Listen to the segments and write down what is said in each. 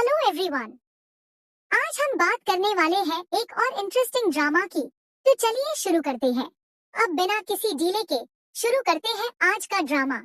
Hello everyone, आज हम बात करने वाले हैं एक और इंटरेस्टिंग ड्रामा की। तो चलिए शुरू करते हैं। अब बिना किसी डीले के शुरू करते हैं आज का ड्रामा।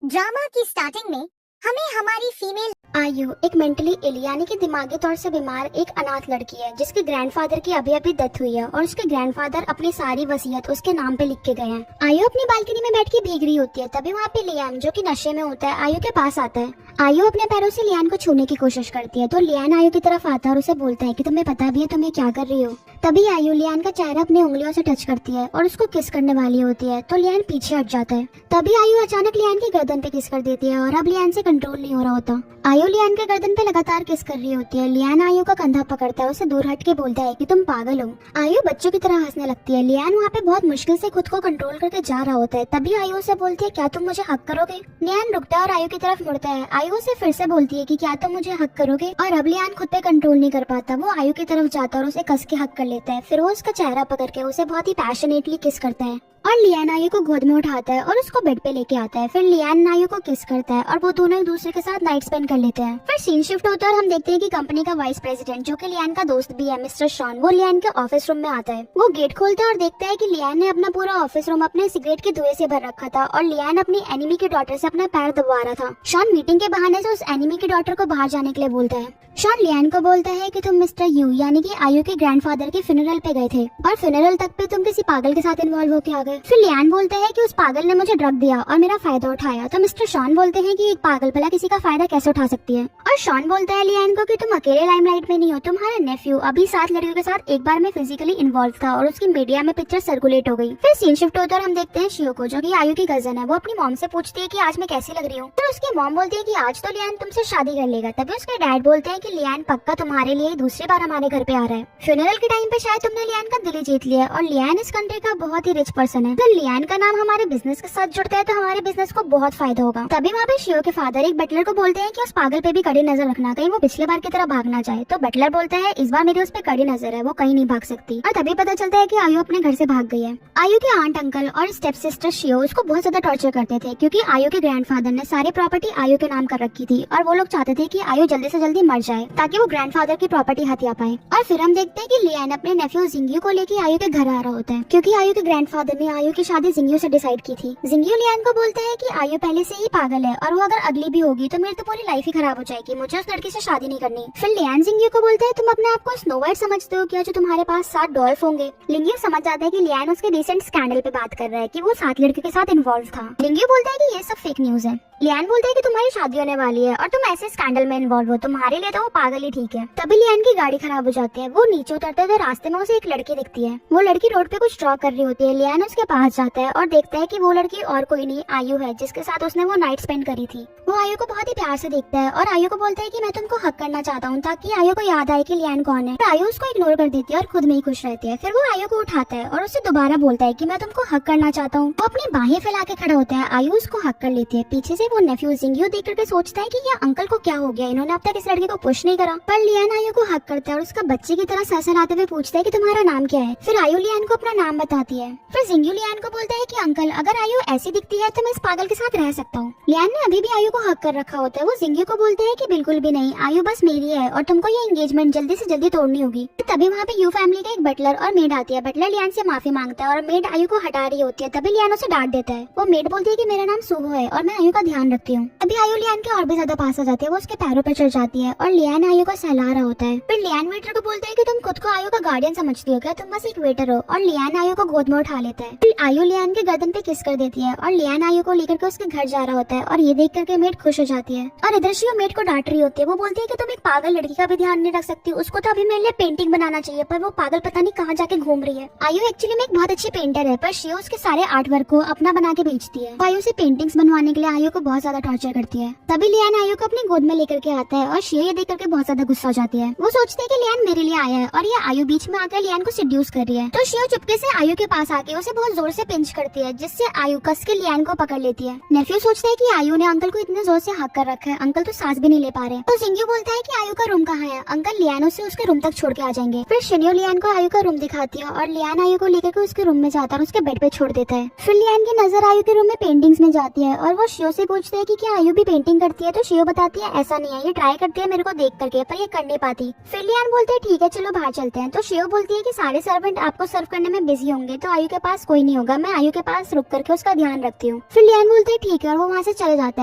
ड्रामा की स्टार्टिंग में हमें हमारी फीमेल आयु एक मेंटली इल यानी कि दिमागी तौर से बीमार एक अनाथ लड़की है जिसके ग्रैंडफादर की अभी अभी डेथ हुई है और उसके ग्रैंडफादर अपनी सारी वसीयत उसके नाम पे लिख के गए हैं। आयु अपनी बालकनी में बैठ के भीग रही होती है, तभी वहाँ पे लियान जो कि नशे में होता है आयु के पास आता है। आयु अपने पैरों से लियान को छूने की कोशिश करती है तो लियान आयु की तरफ आता है और उसे बोलता है कि तुम्हें पता भी है तुम ये क्या कर रही हो। तभी आयु लियान का चेहरा अपनी उंगलियों से टच करती है और उसको किस करने वाली होती है तो लियान पीछे हट जाता है। तभी आयु अचानक लियान की गर्दन पे किस कर देती है और अब लियान से कंट्रोल नहीं हो रहा होता। आयु लियान के गर्दन पे लगातार किस कर रही होती है। लियान आयु का कंधा पकड़ता है, उसे दूर हट के बोलता है कि तुम पागल हो। आयु बच्चों की तरह हंसने लगती है। लियान वहाँ पे बहुत मुश्किल से खुद को कंट्रोल करके जा रहा होता है। तभी आयु से बोलती है क्या तुम मुझे हक करोगे। लियान रुकता है और आयु की तरफ मुड़ता है। आयु से फिर से बोलती है कि क्या तुम मुझे हक करोगे और अब लियान खुद पे कंट्रोल नहीं कर पाता, वो आयु की तरफ जाता है और उसे कस के हक कर लेता है। फिर वो उसका चेहरा पकड़ के उसे बहुत ही पैशनेटली किस करता है और लियान आयु को गोद में उठाता है और उसको बेड पे लेके आता है। फिर लियान आयु को किस करता है और वो दोनों एक दूसरे के साथ नाइट स्पेंड कर लेते हैं। फिर सीन शिफ्ट होता है और हम देखते हैं कि कंपनी का वाइस प्रेसिडेंट जो कि लियान का दोस्त भी है मिस्टर शॉन, वो लियान के ऑफिस रूम में आता है। वो गेट खोलता है और देखता है कि लियान ने अपना पूरा ऑफिस रूम अपने सिगरेट के धुएं से भर रखा था और लियान अपनी एनिमी की डॉटर से अपना पैर दबा रहा था। शॉन मीटिंग के बहाने से उस एनिमी की डॉटर को बाहर जाने के लिए बोलता है। शॉन लियान को बोलता है कि तुम मिस्टर यू यानी कि आयु के ग्रैंडफादर के फ्यूनरल पे गए थे और फ्यूनरल तक पे तुम किसी पागल के साथ इन्वॉल्व होके आ गए। फिर लियान बोलता है कि उस पागल ने मुझे ड्रग दिया और मेरा फायदा उठाया। तो मिस्टर शॉन बोलते हैं कि एक पागल भला किसी का फायदा कैसे उठा सकती है। और शॉन बोलता है लियान को कि तुम अकेले लाइमलाइट में नहीं हो, तुम्हारा नेफ्यू अभी 7 लड़कियों के साथ एक बार में फिजिकली इन्वॉल्व था और उसकी मीडिया में पिक्चर सर्कुलेट हो गई। फिर सीन शिफ्ट होता है और हम देखते हैं शियो को जो कि आयु की कजन है। वो अपनी मॉम से पूछती है कि आज मैं कैसी लग रही हूँ। फिर उसकी मॉम बोलती है कि आज तो लियान तुमसे शादी कर लेगा। तभी उसके डैड बोलते हैं कि लियान पक्का तुम्हारे लिए दूसरी बार हमारे घर पे आ रहा है। फ्यूनरल के टाइम पे शायद तुमने लियान का दिल जीत लिया और लियान इस कंट्री का बहुत ही रिच पर्सन है। तो लियान का नाम हमारे बिजनेस के साथ जुड़ता है तो हमारे बिजनेस को बहुत फायदा होगा। तभी वहाँ पे शियो के फादर एक बटलर को बोलते हैं कि उस पागल पे भी कड़ी नजर रखना, कहीं वो पिछले बार की तरह भाग ना जाए। तो बटलर बोलता है इस बार मेरी उस पे कड़ी नजर है, वो कहीं नहीं भाग सकती। और तभी पता चलता है कि आयु अपने घर से भाग गई है। आयु के आंट अंकल और स्टेप सिस्टर शियो उसको बहुत ज्यादा टॉर्चर करते थे क्योंकि आयु के ग्रैंडफादर ने सारी प्रॉपर्टी आयु के नाम कर रखी थी और वो लोग चाहते थे कि आयु जल्दी से जल्दी मर जाए ताकि वो ग्रैंडफादर की प्रॉपर्टी हथिया पाए। और फिर हम देखते हैं कि लियान अपने नेफ्यू जिंगियो को लेके आयु के घर आ रहा होता है क्योंकि आयु के ग्रैंडफादर ने आयु की शादी जिंगियो से डिसाइड की थी। जिंगियो लियान को बोलता है कि आयु पहले से ही पागल है और वो अगर अगली भी होगी तो मेरी तो पूरी लाइफ ही खराब हो जाएगी, मुझे उस लड़की से शादी नहीं करनी। फिर लियान जिंगियो को बोलता है तुम अपने आप को स्नो वाइट समझते हो क्या जो तुम्हारे पास 7 डॉल्फ होंगे। लिंगियो समझ जाता है कि लियान उसके रिसेंट स्कैंडल पे बात कर रहा है कि वो 7 लड़कियों के साथ इन्वॉल्व था। लिंगियो बोलता है कि ये सब फेक न्यूज है। लियान बोलता है कि तुम्हारी शादी होने वाली है और तुम ऐसे स्कैंडल में इन्वॉल्व हो, तुम्हारे लिए तो वो पागल ही ठीक है। तभी लियान की गाड़ी खराब हो जाती है। वो नीचे उतरता है तो रास्ते में उसे एक लड़की दिखती है। वो लड़की रोड पे कुछ ड्रॉ कर रही होती है। लियान उसके पास जाता है और देखता है कि वो लड़की और कोई नहीं आयु है जिसके साथ उसने वो नाइट स्पेंड करी थी। वो आयु को बहुत ही प्यार से देखता है और आयु को बोलता है कि मैं तुमको हक करना चाहता हूँ ताकि आयु को याद आए कि लियान कौन है। आयु उसको इग्नोर कर देती है और खुद में ही खुश रहती है। फिर वो आयु को उठाता है और उससे दोबारा बोलता है कि मैं तुमको हक करना चाहता हूँ। वो अपनी बाहें फैला के खड़ा होता है। आयु उसको हक कर लेती है। पीछे से वो नेफ्यू जिंगियो देख करके सोचता है कि ये अंकल को क्या हो गया, इन्होंने अब तक इस लड़के को पुश नहीं करा। पर लियान आयु को हक करता है और उसका बच्चे की तरह सलसलाते हुए पूछता है कि तुम्हारा नाम क्या है। फिर आयु लियान को अपना नाम बताती है। फिर जिंगियो लियान को बोलता है कि अंकल अगर आयु ऐसी दिखती है तो मैं इस पागल के साथ रह सकता हूँ। लियान ने अभी भी आयु को हक कर रखा होता है। वो जिंगियो को बोलते हैं कि बिल्कुल भी नहीं, आयु बस मेरी है और तुमको ये एंगेजमेंट जल्दी से जल्दी तोड़नी होगी। तभी वहाँ पे यू फैमिली का एक बटलर और मेड आती है। बटलर लियान से माफी मांगता है और मेड आयु को हटा रही होती है। तभी लियान उसे डांट देता है। वो मेड बोलती है कि मेरा नाम सुहो है और मैं आयु का ध्यान रखती हूँ। अभी आयु लियान के और भी ज्यादा पास आ जाती है। वो उसके पैरों पर चढ़ जाती है और लियान आयु को सहला रहा होता है। फिर लियान वेटर को बोलता है कि तुम खुद को आयु का गार्डियन समझती हो क्या, तुम बस एक वेटर हो। और लियान आयु को गोद में उठा लेता है। फिर आयु लियान के गर्दन पे किस कर देती है और लियान आयु को लेकर के उसके घर जा रहा होता है और ये देख करके मेड खुश हो जाती है। और इधर शियो मेड को डांट रही होती है। वो बोलती है कि तुम एक पागल लड़की का भी ध्यान नहीं रख सकती, उसको तो अभी मेरे लिए पेंटिंग बनाना चाहिए पर वो पागल पता नहीं कहाँ जाके घूम रही है। आयु एक्चुअली में एक बहुत अच्छी पेंटर है पर शियो उसके सारे आर्ट वर्क को अपना बना के बेचती है। आयु से पेंटिंग्स बनवाने के लिए आयु को बहुत ज्यादा टॉर्चर करती है। तभी लियान आयु को अपनी गोद में लेकर के आता है और शियो ये देख करके बहुत ज्यादा गुस्सा हो जाती है। वो सोचते है कि लियान मेरे लिए आया है और ये आयु बीच में आकर लियान को सेड्यूस कर रही है। तो शियो चुपके से आयु के पास आके उसे बहुत जोर से पिंच करती है जिससे आयु कस के लियान को पकड़ लेती है। नेफ्यू सोचता है कि आयु ने अंकल को इतने जोर से हक कर रखा है, अंकल तो सांस भी नहीं ले पा रहे। तो जिंगियो बोलता है कि आयु का रूम कहाँ है, अंकल लियान उसे उसके रूम तक छोड़ के आ जाएंगे। फिर शिनियो लियान को आयु का रूम दिखाती है और लियान आयु को लेकर उसके रूम में जाता है और उसके बेड पे छोड़ देता है। फिर लियान की नजर आयु के रूम में पेंटिंग्स में जाती है और वो शियो से पूछते हैं कि क्या आयु भी पेंटिंग करती है, तो शियो बताती है ऐसा नहीं है, ये ट्राई करती है मेरे को देख करके, पर ये कर नहीं पाती। फिर लियान बोलते हैं ठीक है चलो बाहर चलते हैं। तो शियो बोलती है कि सारे सर्वेंट आपको सर्व करने में बिजी होंगे, तो आयु के पास कोई नहीं होगा, मैं आयु के पास रुक करके उसका ध्यान रखती हूँ। फिर लियान बोलते हैं ठीक है, और वो वहाँ से चले जाता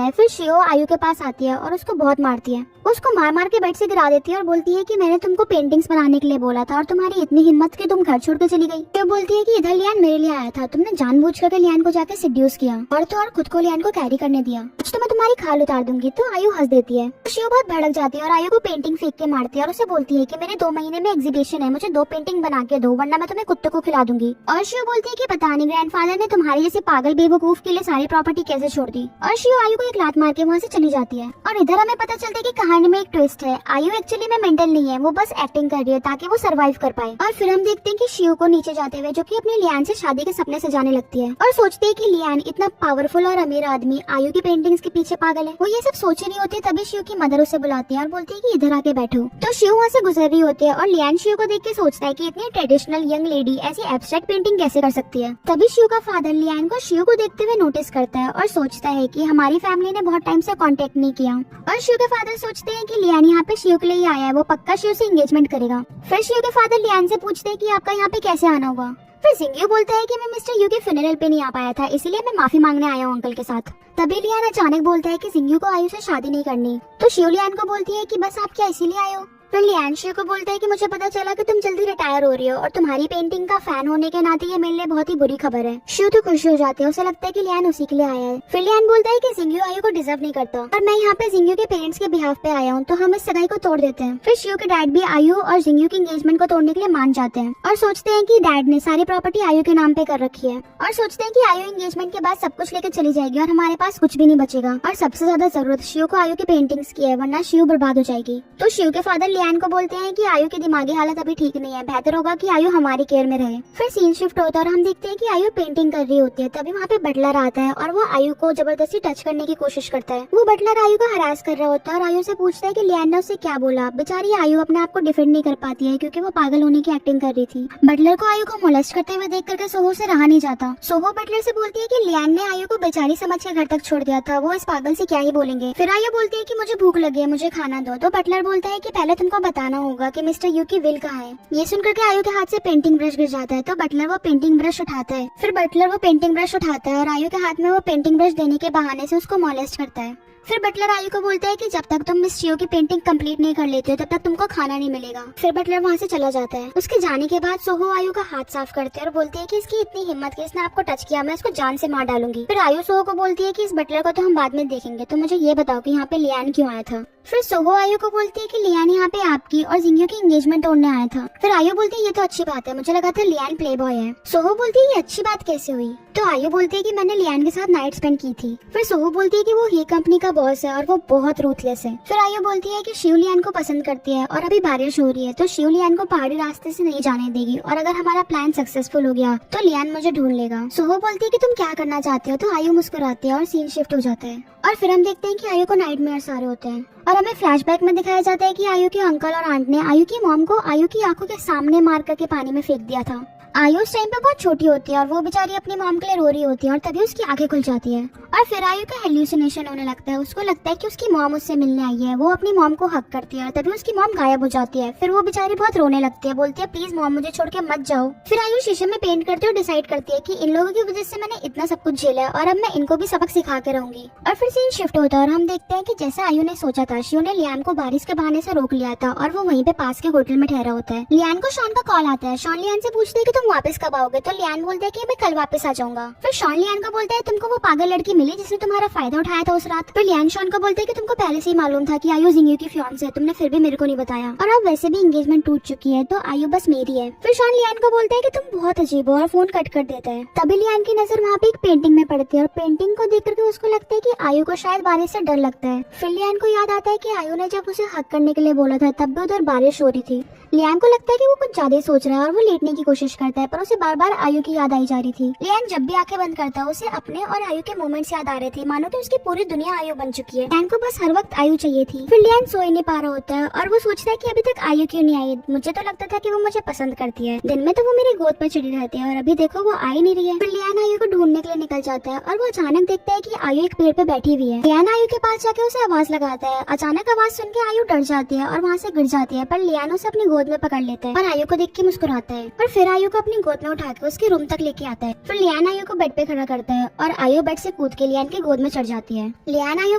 है। फिर शियो आयु के पास आती है और उसको बहुत मारती है, उसको मार मार के बेड से गिरा देती है और बोलती है कि मैंने तुमको पेंटिंग्स बनाने के लिए बोला था और तुम्हारी इतनी हिम्मत कि तुम घर छोड़ के चली गई। तो बोलती है कि इधर लियान मेरे लिए आया था, तुमने जानबूझ करके लियान को जाके सिड्यूस किया और तो और खुद को लियान को कैरी करने दिया, कुछ तो मैं तुम्हारी खाल उतार दूंगी। तो आयु हंस देती है। शियो बहुत भड़क जाती है और आयु को पेंटिंग फेंक के मारती है और उसे बोलती है कि मेरे 2 महीने में एग्जीबिशन है, मुझे 2 पेंटिंग बना के दो वरना मैं तुम्हें कुत्ते को खिला दूंगी। और शियो बोलती है कि पता नहीं ग्रैंडफादर ने तुम्हारे जैसे पागल बेवकूफ के लिए सारी प्रॉपर्टी कैसे छोड़ दी। और शियो आयु को एक लात मार के वहाँ से चली जाती है। और इधर हमें पता चलता है कि कहानी में एक ट्विस्ट है, आयु एक्चुअली में मेंटल नहीं है, वो बस एक्टिंग कर रही है ताकि वो सरवाइव कर पाए। और फिर हम देखते हैं कि शियो को नीचे जाते हुए, जो कि अपनी लियान से शादी के सपने सजाने लगती है और सोचते हैं कि लियान इतना पावरफुल और अमीर आदमी आयु की पेंटिंग्स के पीछे पागल है। वो ये सब सोच रही होती है, तभी शियो की मदर उसे बुलाती है और बोलती है कि इधर आके बैठो। तो शियो वहाँ से गुजर रही होती है और लियान शियो को देख के सोचता है कि इतनी ट्रेडिशनल यंग लेडी ऐसी एब्स्ट्रैक्ट पेंटिंग कैसे कर सकती है। तभी शियो का फादर लियान को शियो को देखते हुए नोटिस करता है और सोचता है कि हमारी फैमिली ने बहुत टाइम से कांटेक्ट नहीं किया। और शियो के फादर सोचते हैं कि लियान यहाँ पे शियो के लिए ही आया है, वो पक्का शियो से एंगेजमेंट करेगा। फिर शियो के फादर लियान से पूछते हैं कि आपका यहाँ पे कैसे आना हुआ। फिर जिंगयू बोलता है कि मैं मिस्टर यू के फ्यूनरल पे नहीं आ पाया था, इसीलिए मैं माफी मांगने आया हूँ अंकल के साथ। तभी लियान अचानक बोलता है कि जिंगयू को आयु से शादी नहीं करनी। तो शियो लियान को बोलती है कि बस आप क्या इसीलिए आए हो। फिर लियान शियो को बोलता है कि मुझे पता चला कि तुम जल्दी रिटायर हो रही हो और तुम्हारी पेंटिंग का फैन होने के नाते ये मेरे लिए बहुत ही बुरी खबर है। शियो तो खुश हो जाते हैं, उसे लगता है कि लियान उसी के लिए आया है। फिर लियान बोलता है कि जिंगयू आयु को डिजर्व नहीं करता और मैं यहाँ पे जिंगयू के पेरेंट्स के बिहाफ पे आया हूँ, तो हम इस सगाई को तोड़ देते हैं। फिर शियो के डैड भी आयु और जिंगयू की एंगेजमेंट को तोड़ने के लिए मान जाते हैं और सोचते हैं कि डैड ने सारी प्रॉपर्टी आयु के नाम पे कर रखी है और सोचते हैं कि आयु एंगेजमेंट के बाद सब कुछ लेकर चली जाएगी और हमारे पास कुछ भी नहीं बचेगा। और सबसे ज्यादा जरूरत शियो को आयु की पेंटिंग्स की है, वरना शियो बर्बाद हो जाएगी। तो शियो के फादर लियान को बोलते हैं कि आयु की दिमागी हालत अभी ठीक नहीं है, बेहतर होगा कि आयु हमारी केयर में रहे। फिर सीन शिफ्ट होता है और हम देखते हैं कि आयु पेंटिंग कर रही होती है। तभी वहाँ पे बटलर आता है और वो आयु को जबरदस्ती टच करने की कोशिश करता है। वो बटलर आयु को हरास कर रहा होता है और आयु से पूछता है कि लियान ने उससे क्या बोला। बेचारी आयु अपने आप को डिफेंड नहीं कर पाती है क्योंकि वो पागल होने की एक्टिंग कर रही थी। बटलर को आयु को मोलेस्ट करते हुए देख करके सोहो से रहा नहीं जाता। सोहो बटलर से बोलती है कि लियान ने आयु को बेचारी समझ के घर तक छोड़ दिया था, वो इस पागल से क्या ही बोलेंगे। फिर आयु बोलती है कि मुझे भूख लगी है, मुझे खाना दो। तो बटलर बोलता है कि पहले तुमको बताना होगा कि मिस्टर यू की विल कहाँ है। ये सुनकर के आयु के हाथ से पेंटिंग ब्रश गिर जाता है, तो बटलर वो पेंटिंग ब्रश उठाता है। फिर बटलर वो पेंटिंग ब्रश उठाता है और आयु के हाथ में वो पेंटिंग ब्रश देने के बहाने से उसको मोलेस्ट करता है। फिर बटलर आयु को बोलता है कि जब तक तुम मिस चियो की पेंटिंग कंप्लीट नहीं कर लेते हो तब तक तुमको खाना नहीं मिलेगा। फिर बटलर वहाँ से चला जाता है। उसके जाने के बाद सोहो आयु का हाथ साफ करते हैं और बोलती है कि इसकी इतनी हिम्मत कि इसने आपको टच किया, मैं इसको जान से मार डालूंगी। फिर आयु सोहो को बोलती है कि इस बटलर को तो हम बाद में देखेंगे, तो मुझे ये बताओ कि यहाँ पे लियान क्यों आया था। फिर सोहो आयु को बोलती है कि लियान यहाँ पे आपकी और जिंगयू की एंगेजमेंट तोड़ने आया था। फिर आयु बोलती है ये तो अच्छी बात है, मुझे लगा था लियान प्ले बॉय है। सोहो बोलती है ये अच्छी बात कैसे हुई। तो आयु बोलती है कि मैंने लियान के साथ नाइट स्पेंड की थी। फिर सोहो बोलती है कि वो ही कंपनी का बॉस है और वो बहुत रूथलेस है। फिर आयु बोलती है कि शिव लियान को पसंद करती है और अभी बारिश हो रही है तो शिव लियान को पहाड़ी रास्ते से नहीं जाने देगी और अगर हमारा प्लान सक्सेसफुल हो गया तो लियान मुझे ढूंढ लेगा। सोहो बोलती है कि तुम क्या करना चाहते हो। तो आयु मुस्कुराती है और सीन शिफ्ट हो जाता है और फिर हम देखते हैं कि आयु को नाइटमेयर्स आ रहे होते हैं और हमें फ्लैशबैक में दिखाया जाता है कि आयु के अंकल और आंट ने आयु की मॉम को आयु की आंखों के सामने मार करके पानी में फेंक दिया था। आयु उस टाइम पे बहुत छोटी होती है और वो बेचारी अपनी मॉम के लिए रो रही होती है और तभी उसकी आंखें खुल जाती है और फिर आयु का हेल्यूसिनेशन होने लगता है। उसको लगता है कि उसकी मॉम उससे मिलने आई है। वो अपनी मॉम को हक करती है और तभी उसकी मॉम गायब हो जाती है। फिर वो बेचारी बहुत रोने लगती है, बोलती है प्लीज मॉम मुझे छोड़ के मत जाओ। फिर आयु शीशे में पेंट करती है और डिसाइड करती है कि इन लोगों की वजह से मैंने इतना सब कुछ झेला है और अब मैं इनको भी सबक सिखा के रहूंगी। और फिर सीन शिफ्ट होता है और हम देखते हैं कि जैसा आयु ने सोचा था, शिव ने लियान को बारिश के बहाने से रोक लिया था और वो वहीं पे पास के होटल में ठहरा होता है। लियान को शॉन का कॉल आता है। शॉन लियान से पूछते है कि तुम वापस कब आओगे। तो लियान बोलता है कि मैं कल वापस आ जाऊंगा। फिर शॉन लियान को बोलता है तुमको वो पागल लड़की मिली जिसने तुम्हारा फायदा उठाया था उस रात। फिर लियान शॉन को बोलता है कि तुमको पहले से ही मालूम था कि आयु जिंगयू की फियांसे है, तुमने फिर भी मेरे को नहीं बताया और अब वैसे भी एंगेजमेंट टूट चुकी है तो आयु बस मेरी है। फिर शॉन लियान को बोलता है कि तुम बहुत अजीब हो और फोन कट कर देता है। तभी लियान की नजर वहाँ पे एक पेंटिंग में पड़ती है और पेंटिंग को देख करके उसको लगता है कि आयु को शायद बारिश से डर लगता है। फिर लियान को याद आता है कि आयु ने जब उसे हक करने के लिए बोला था तब भी उधर बारिश हो रही थी। लियान को लगता है कि वो कुछ ज्यादा ही सोच रहा है और वो लेटने की कोशिश करता है, पर उसे बार बार आयु की याद आई जा रही थी। लियान जब भी आंखें बंद करता है उसे अपने और आयु के मोमेंट्स याद आ रहे थे, मानो कि उसकी पूरी दुनिया आयु बन चुकी है। लियान को बस हर वक्त आयु चाहिए थी। फिर लियान सो ही नहीं पा रहा होता है और वो सोचता है कि अभी तक आयु क्यों नहीं आई। मुझे तो लगता था कि वो मुझे पसंद करती है, दिन में तो वो मेरी गोद पर चिड़ी रहती है और अभी देखो वो आ ही नहीं रही है। फिर लियान आयु को ढूंढने के लिए निकल जाता है और वो अचानक देखता है कि आयु एक पेड़ पे बैठी हुई है। लियान आयु के पास जाके उसे आवाज लगाता है। अचानक आवाज सुन के आयु डर जाती है और वहाँ से गिर जाती है, पर लियान उसे अपनी गोद में पकड़ लेता है और आयु को देख के मुस्कुराता है और फिर आयु को अपनी गोद में उठा के उसके रूम तक लेके आता है। फिर लियान आयु को बेड पे खड़ा करता है और आयु बेड से कूद के लियान की गोद में चढ़ जाती है। लियान आयु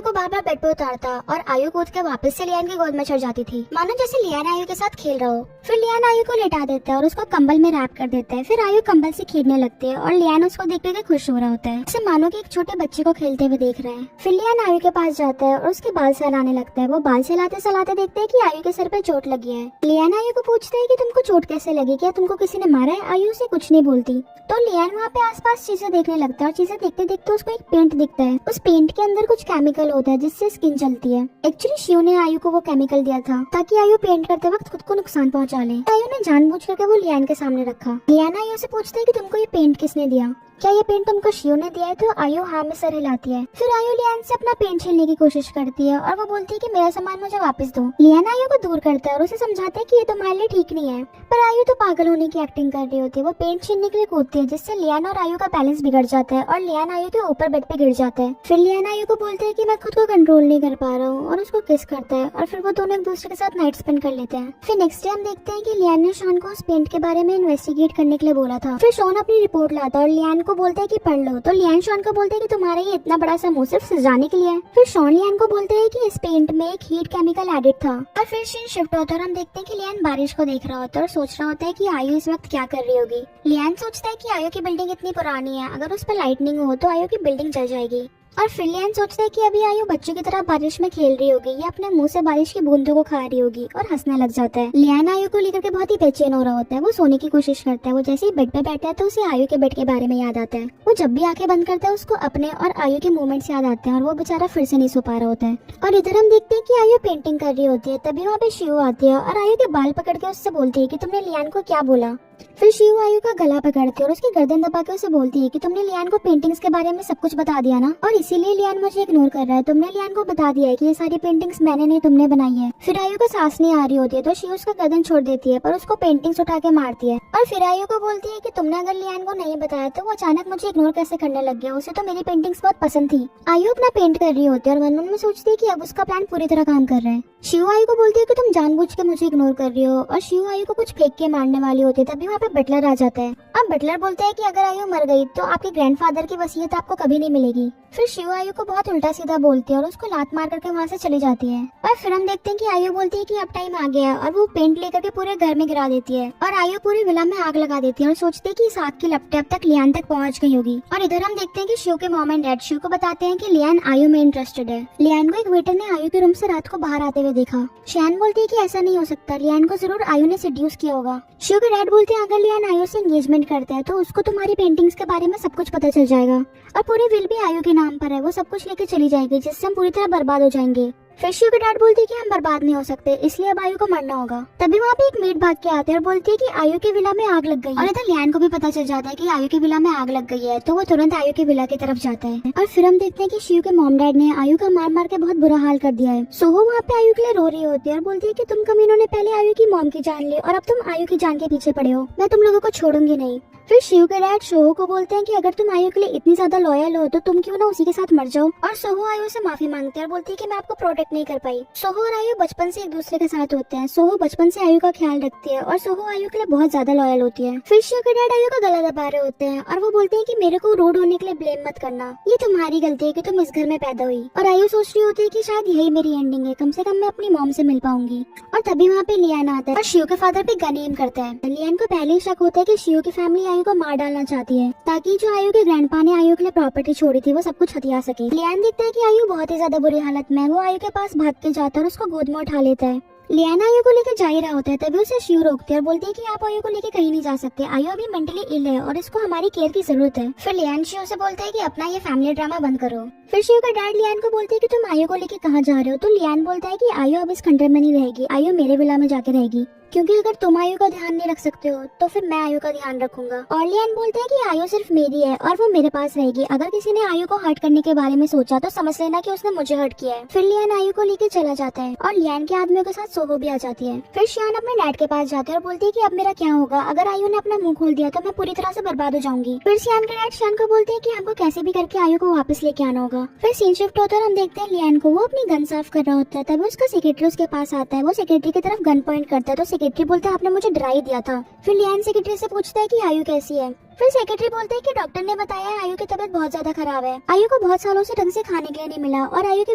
को बार बार बेड पे उतारता और आयु कूद के वापस से लियान की गोद में चढ़ जाती थी, मानो जैसे लियान आयु के साथ खेल रहा हो। फिर लियान आयु को लेटा देता है और उसको कंबल में रैप कर देता है। फिर आयु कंबल से खेलने लगती है और लियान उसको देख के खुश हो रहा होता है, जैसे मानो कि एक छोटे बच्चे को खेलते हुए देख रहे हैं। फिर लियान आयु के पास जाता है और उसके बाल सहलाने लगता है। वो बाल सहलाते सहलाते देखते है कि आयु के सर पे चोट लगी है। लियान आयु को पूछता है कि तुमको चोट कैसे लगी, क्या तुमको किसी ने मारा है? आयु से कुछ नहीं बोलती। तो लियान वहाँ पे आसपास चीजें देखने लगता है और चीजें देखते देखते उसको एक पेंट दिखता है। उस पेंट के अंदर कुछ केमिकल होता है जिससे स्किन चलती है। एक्चुअली शिव ने आयु को वो केमिकल दिया था ताकि आयु पेंट करते वक्त खुद को नुकसान पहुंचा ले। आयु ने जानबूझ करके वो लियान के सामने रखा। लियान आयु से पूछता है कि तुमको ये पेंट किसने दिया, क्या ये पेंट तुमको शिव ने दिया है? तो आयु हाँ में सर हिलाती है। फिर आयु लियान से अपना पेंट छीनने की कोशिश करती है और वो बोलती है कि मेरा सामान मुझे वापस दो। लियान आयु को दूर करता है और उसे समझाता है कि ये तुम्हारे लिए ठीक नहीं है, पर आयु तो पागल होने की एक्टिंग कर रही होती है। वो पेंट छीनने के लिए कूदती है जिससे लियान और आयु का बैलेंस बिगड़ जाता है और लियान आयु के ऊपर बेड पे गिर जाता है। फिर लियान आयु को बोलते है कि मैं खुद को कंट्रोल नहीं कर पा रहा हूँ और उसको किस करता है और फिर वो दोनों एक दूसरे के साथ नाइट स्पेंड कर लेते हैं। फिर नेक्स्ट डे हम देखते हैं कि लियान ने शॉन को उस पेंट के बारे में इन्वेस्टिगेट करने के लिए बोला था। फिर शॉन अपनी रिपोर्ट लाता है और लियान को बोलता है कि पढ़ लो। तो लियान शॉन को बोलते है कि तुम्हारा ये इतना बड़ा सा मुंह सिर्फ सजाने के लिए है। फिर शॉन लियान को बोलते है कि इस पेंट में एक हीट केमिकल एडेड था। और फिर सीन शिफ्ट होता है और हम देखते हैं कि लियान बारिश को देख रहा होता है और सोच रहा होता है कि आयु इस वक्त क्या कर रही होगी। लियान सोचता है कि आयु की बिल्डिंग इतनी पुरानी है, अगर उस पर लाइटनिंग हो तो आयु की बिल्डिंग जल जाएगी। और फिर लियान सोचता है कि अभी आयु बच्चों की तरह बारिश में खेल रही होगी या अपने मुंह से बारिश की बूंदों को खा रही होगी और हंसने लग जाता है। लियान आयु को लेकर के बहुत ही बेचैन हो रहा होता है। वो सोने की कोशिश करता है। वो जैसे ही बेड पे बैठता है तो उसे आयु के बेड के बारे में याद आता है। वो जब भी आंखें बंद करता है उसको अपने और आयु के मूवमेंट्स याद आते हैं और वो बेचारा फिर से नहीं सो पा रहा होता है। और इधर हम देखते हैं कि आयु पेंटिंग कर रही होती है। तभी वहाँ पे शिव आती है और आयु के बाल पकड़ के उससे बोलती है कि तुमने लियान को क्या बोला। फिर शिव आयु का गला पकड़ती है और उसकी गर्दन दबा के उसे बोलती है कि तुमने लियान को पेंटिंग्स के बारे में सब कुछ बता दिया ना, और इसीलिए लियान मुझे इग्नोर कर रहा है। तुमने लियान को बता दिया है कि ये सारी पेंटिंग्स मैंने नहीं तुमने बनाई है। फिर आयु को सांस नहीं आ रही होती है तो शिव उसका गर्दन छोड़ देती है पर उसको पेंटिंग्स उठा के मारती है। और फिर आयु को बोलती है कि तुमने अगर लियान को नहीं बताया तो वो अचानक मुझे इग्नोर कैसे करने लग गया, उसे तो मेरी पेंटिंग्स बहुत पसंद थी। आयु अपना पेंट कर रही होती है और मन में सोचती है कि अब उसका प्लान पूरी तरह काम कर रहा है। शिव आयु को बोलती है कि तुम जानबूझ के मुझे इग्नोर कर रही हो, और शिव आयु को कुछ फेंक के मारने वाली होती है। तभी वहाँ पे बटलर आ जाता है। अब बटलर बोलता है कि अगर आयु मर गई तो आपके ग्रैंडफादर की वसीयत आपको कभी नहीं मिलेगी। फिर शिव आयु को बहुत उल्टा सीधा बोलती है और उसको लात मार करके वहाँ से चली जाती है। और फिर हम देखते हैं कि आयु बोलती है कि अब टाइम आ गया है और वो पेंट लेकर के पूरे घर में गिरा देती है और आयु पूरी विला में आग लगा देती है और सोचती है कि इस आग की लपटें अब तक लियान तक पहुँच गई होगी। और इधर हम देखते हैं कि शिव के मॉम एंड डैड शिव को बताते हैं कि लियान आयु में इंटरेस्टेड है। लियान को एक वेटर ने आयु के रूम से रात को बाहर आते हुए देखा। शियान बोलती है कि ऐसा नहीं हो सकता, लियान को जरूर आयु ने सेड्यूस किया होगा। शिव के डैड बोलते हैं अगर लियान आयु से एंगेजमेंट करता है तो उसको तुम्हारी पेंटिंग्स के बारे में सब कुछ पता चल जाएगा और पूरी विल भी आयु के नाम पर है, वो सब कुछ लेके चली जाएगी जिससे हम पूरी तरह बर्बाद हो जाएंगे। फिर शिव के डैड बोलते हैं कि हम बर्बाद नहीं हो सकते, इसलिए अब आयु को मरना होगा। तभी वहाँ पे एक मेड भाग के आते हैं और बोलती है कि आयु की विला में आग लग गई है। और इधर लियान को भी पता चल जाता है कि आयु की विला में आग लग गई है तो वो तुरंत आयु की विला की तरफ जाता है। और फिर हम देखते हैं कि शिव के मॉम डैड ने आयु का मार मार के बहुत बुरा हाल कर दिया है। सोहो वहाँ पे आयु के लिए रो रही होती है और बोलती है कि तुम कमीनों ने पहले आयु की मॉम की जान ली और अब तुम आयु की जान के पीछे पड़े हो, मैं तुम लोगों को छोड़ूंगी नहीं। फिर शिव के डैड सोहो को बोलते हैं कि अगर तुम आयु के लिए इतनी ज्यादा लॉयल हो तो तुम क्यों ना उसी के साथ मर जाओ। और सोहो आयु से माफी मांगती है और बोलती है कि मैं आपको प्रोटेक्ट नहीं कर पाई। सोहो और आयु बचपन से एक दूसरे के साथ होते हैं। सोहो बचपन से आयु का ख्याल रखती है और सोहो आयु के लिए बहुत ज्यादा लॉयल होती है। फिर शिव के डैड आयु का गला दबा रहे होते हैं और वो बोलते हैं कि मेरे को रूड होने के लिए ब्लेम मत करना, ये तुम्हारी गलती है कि तुम इस घर में पैदा हुई। और आयु सोच रही होती है कि शायद यही मेरी एंडिंग है, कम से कम मैं अपनी मॉम से मिल पाऊंगी। और तभी वहाँ पे लियान आता है और शिव के फादर पे गन एम करता है। लियान को पहले ही शक होता है कि शिव की फैमिली आयु को मार डालना चाहती है ताकि जो आयु के ग्रैंडपा ने आयु के लिए प्रॉपर्टी छोड़ी थी वो सब कुछ हथिया सके। लियान देखता है कि आयु बहुत ही ज्यादा बुरी हालत में, वो आयु के पास भाग के जाता है और उसको गोद में उठा लेता है। लियान आयु को लेकर जा ही रहा होता है तभी उसे शिव रोकती है और बोलती है कि आप आयु को लेकर कहीं नहीं जा सकते, आयु अभी मेंटली इल है और इसको हमारी केयर की जरूरत है। फिर लियान शिव से बोलता है कि अपना ये फैमिली ड्रामा बंद करो। फिर शिव का डैड लियान को बोलते है कि तुम आयु को लेकर कहाँ जा रहे हो। तो लियान बोलता है कि आयु अब इस खंडर में नहीं रहेगी, आयु मेरे विला में जाके रहेगी। क्योंकि अगर तुम आयु का ध्यान नहीं रख सकते हो तो फिर मैं आयु का ध्यान रखूंगा। और लियान बोलते हैं कि आयु सिर्फ मेरी है और वो मेरे पास रहेगी। अगर किसी ने आयु को हर्ट करने के बारे में सोचा तो समझ लेना कि उसने मुझे हर्ट किया है। फिर लियान आयु को लेके चला जाता है और लियान के आदमियों के साथ सोहो भी आ जाती है। फिर शियान अपने डैड के पास जाते हैं और बोलती है कि अब मेरा क्या होगा, अगर आयु ने अपना मुंह खोल दिया तो मैं पूरी तरह से बर्बाद हो जाऊंगी। फिर शियान के डैड शियान को बोलते हैं कि हमको कैसे भी करके आयु को वापस लेके आना होगा। फिर सीन शिफ्ट होता है और हम देखते हैं लियान को, वो अपनी गन साफ कर रहा होता है। तभी उसका सेक्रेटरी उसके पास आता है। वो सेक्रेटरी की तरफ गन पॉइंट करता है तो सेक्रेटरी बोलता है आपने मुझे डरा ही दिया था। फिर लियान सेक्रेटरी से पूछता है कि आयु कैसी है। फिर सेक्रेटरी बोलते हैं कि डॉक्टर ने बताया है आयु की तबीयत बहुत ज्यादा खराब है। आयु को बहुत सालों से ढंग से खाने के लिए नहीं मिला और आयु की